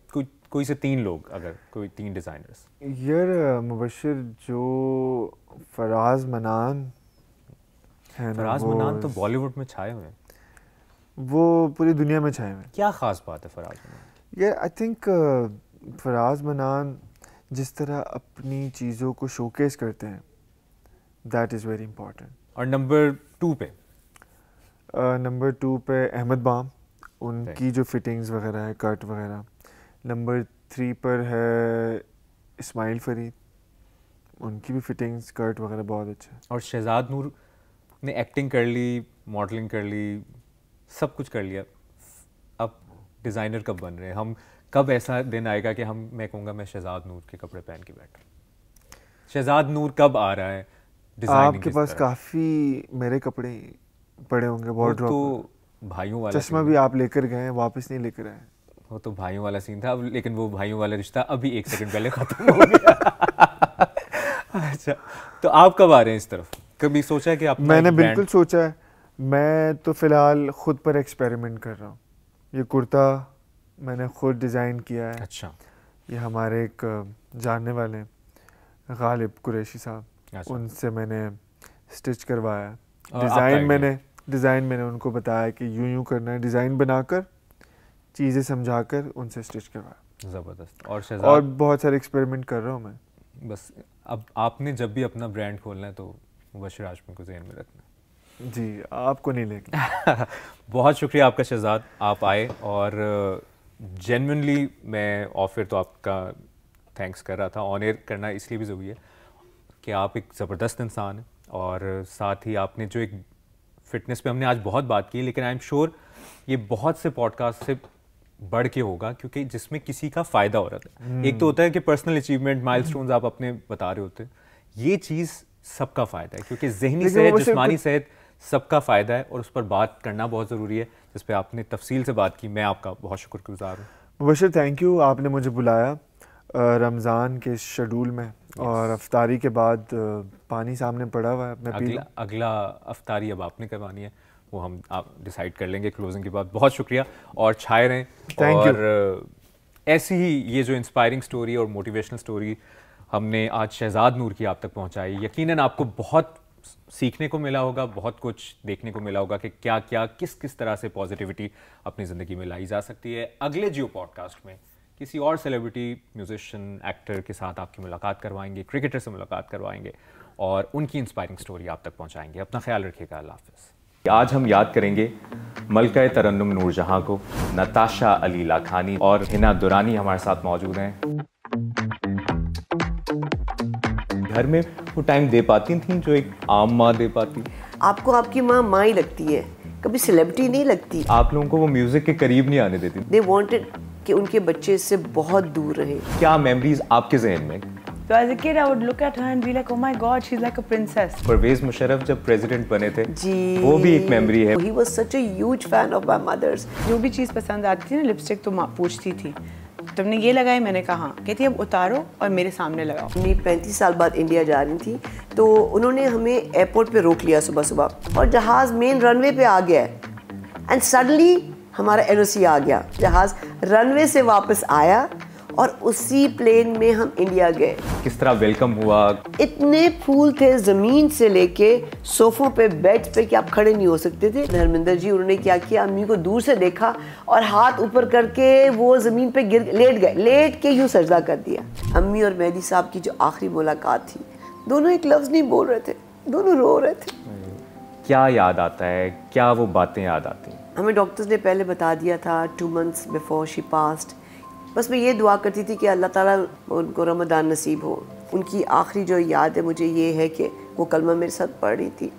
S1: कोई से 3 लोग, अगर कोई 3 डिज़ाइनर्स।
S2: यार मुबशिर, जो फराज मनान है ना,
S1: फराज मनान तो बॉलीवुड में छाए हुए हैं,
S2: वो पूरी दुनिया में छाए हुए हैं।
S1: क्या ख़ास बात है फराज मनान?
S2: यार आई थिंक फराज मनान जिस तरह अपनी चीज़ों को शोकेस करते हैं, दैट इज़ वेरी इंपॉर्टेंट।
S1: और नंबर 2 पे?
S2: नंबर 2 पे अहमद बाम, उनकी जो फिटिंग्स वगैरह है, कट वगैरह। नंबर 3 पर है इस्माइल फरीद, उनकी भी फिटिंग्स, कट वगैरह बहुत अच्छा है।
S1: और शहजाद नूर ने एक्टिंग कर ली, मॉडलिंग कर ली, सब कुछ कर लिया, अब डिज़ाइनर कब बन रहे हैं हम? कब ऐसा दिन आएगा कि मैं कहूँगा मैं शहजाद नूर के कपड़े पहन के बैठा? शहजाद नूर कब आ रहा है?
S2: आपके पास काफ़ी मेरे कपड़े पड़े होंगे वार्डरोब
S1: तो भाइयों वाला
S2: चश्मा भी आप लेकर गए, वापस नहीं लेकर आए।
S1: वो तो भाइयों वाला सीन था, लेकिन वो भाइयों वाला रिश्ता अभी 1 सेकंड पहले खत्म हो गया। अच्छा, तो आप कब आ रहे हैं इस तरफ? कभी सोचा है कि आप?
S2: मैंने बिल्कुल सोचा है। मैं तो फ़िलहाल ख़ुद पर एक्सपेरिमेंट कर रहा हूँ। ये कुर्ता मैंने ख़ुद डिज़ाइन किया है।
S1: अच्छा।
S2: ये हमारे एक जानने वाले गालिब कुरैशी साहब,
S1: अच्छा।
S2: उनसे मैंने स्टिच करवाया। डिज़ाइन मैंने उनको बताया कि यूं करना है, डिज़ाइन बनाकर, चीज़ें समझाकर उनसे स्टिच करवाया।
S1: ज़बरदस्त।
S2: और बहुत सारे एक्सपेरिमेंट कर रहा हूँ मैं।
S1: बस अब आपने जब भी अपना ब्रांड खोलना है तो मुबश्शिर हाशमी को ज़हन में रखना है।
S2: जी, आपको नहीं लेना।
S1: बहुत शुक्रिया आपका शहजाद, आप आए, और जेन्युइनली मैं ऑफर तो आपका थैंक्स कर रहा था। ऑन एयर करना इसलिए भी ज़रूरी है कि आप एक ज़बरदस्त इंसान हैं, और साथ ही आपने जो एक फ़िटनेस पे हमने आज बहुत बात की, लेकिन आई एम श्योर ये बहुत से पॉडकास्ट से बढ़ के होगा, क्योंकि जिसमें किसी का फ़ायदा हो रहा है। एक तो होता है कि पर्सनल अचीवमेंट, माइलस्टोन्स आप अपने बता रहे होते हैं, ये चीज़ सबका फ़ायदा है, क्योंकि ज़हनी सेहत, जिस्मानी सेहत सबका फ़ायदा है, और उस पर बात करना बहुत ज़रूरी है, जिस पे आपने तफसील से बात की। मैं आपका बहुत शुक्रगुजार हूँ।
S2: मुबश्शिर, थैंक यू, आपने मुझे बुलाया रमज़ान के शेड्यूल में, और अफ्तारी के बाद पानी सामने पड़ा हुआ है, मैं
S1: अगला अफ्तारी अब आपने करवानी है, वो हम आप डिसाइड कर लेंगे क्लोजिंग के बाद। बहुत शुक्रिया, और छाए रहें। और ऐसी ही ये जो इंस्पायरिंग स्टोरी और मोटिवेशनल स्टोरी हमने आज शहजाद नूर की आप तक पहुंचाई, यकीनन आपको बहुत सीखने को मिला होगा, बहुत कुछ देखने को मिला होगा कि क्या क्या किस तरह से पॉजिटिविटी अपनी ज़िंदगी में लाई जा सकती है। अगले जियो पॉडकास्ट में किसी और सेलिब्रिटी, म्यूजिशियन, एक्टर के साथ आपकी मुलाकात करवाएंगे, क्रिकेटर से मुलाकात करवाएंगे, और उनकी इंस्पायरिंग स्टोरी आप तक पहुंचाएंगे। अपना ख्याल रखिएगा। अल्लाह हाफ़िज़। आज हम याद करेंगे मलका तरन्नुम नूरजहां को। नताशा अली लाखानी और हिना दुरानी हमारे साथ मौजूद हैं। घर में वो टाइम दे पाती थी जो एक आम माँ दे पाती?
S3: आपको आपकी माँ ही लगती है, कभी सेलिब्रिटी नहीं लगती।
S1: आप लोगों को वो म्यूजिक के करीब नहीं आने देती?
S3: दे वांटेड कि उनके बच्चे इससे बहुत दूर रहे।
S1: क्या मेमोरीज आपके ज़हन में?
S4: So as a kid, I would look at her and be like, oh my God, she's like a princess.
S1: Parvez Musharraf जब प्रेसिडेंट बने थे,
S3: जी,
S1: वो भी एक मेमोरी है।
S3: He was such a huge fan of my mother's.
S4: जो भी चीज़ पसंद आती थी ना, लिपस्टिक तो माँ पूछती थी, तुमने ये लगाई? मैंने कहा, कहती अब उतारो और मेरे सामने लगाओ।
S3: मैं 35 साल बाद इंडिया जा रही थी, तो उन्होंने हमें एयरपोर्ट पे रोक लिया सुबह सुबह, और जहाज़ मेन रनवे पे आ गया, एंड सडनली हमारा NOC आ गया। जहाज़ रनवे से वापस आया, और उसी प्लेन में हम इंडिया गए।
S1: किस तरह वेलकम हुआ?
S3: इतने फूल थे ज़मीन से लेके सोफ़ों पे, बेड पे कि आप खड़े नहीं हो सकते थे। धर्मेंद्र जी उन्होंने क्या किया, अम्मी को दूर से देखा और हाथ ऊपर करके वो ज़मीन पे लेट गए, लेट के यूँ सजदा कर दिया। अम्मी और मेहदी साहब की जो आखिरी मुलाकात थी, दोनों एक लफ्ज़ नहीं बोल रहे थे, दोनों रो रहे थे।
S1: क्या याद आता है, क्या वो बातें याद आती हैं?
S3: हमें डॉक्टर्स ने पहले बता दिया था 2 months बिफोर शी पास्ट। बस मैं ये दुआ करती थी कि अल्लाह ताला उनको रमज़ान नसीब हो। उनकी आखिरी जो याद है मुझे ये है कि वो कलमा मेरे साथ पढ़ रही थी।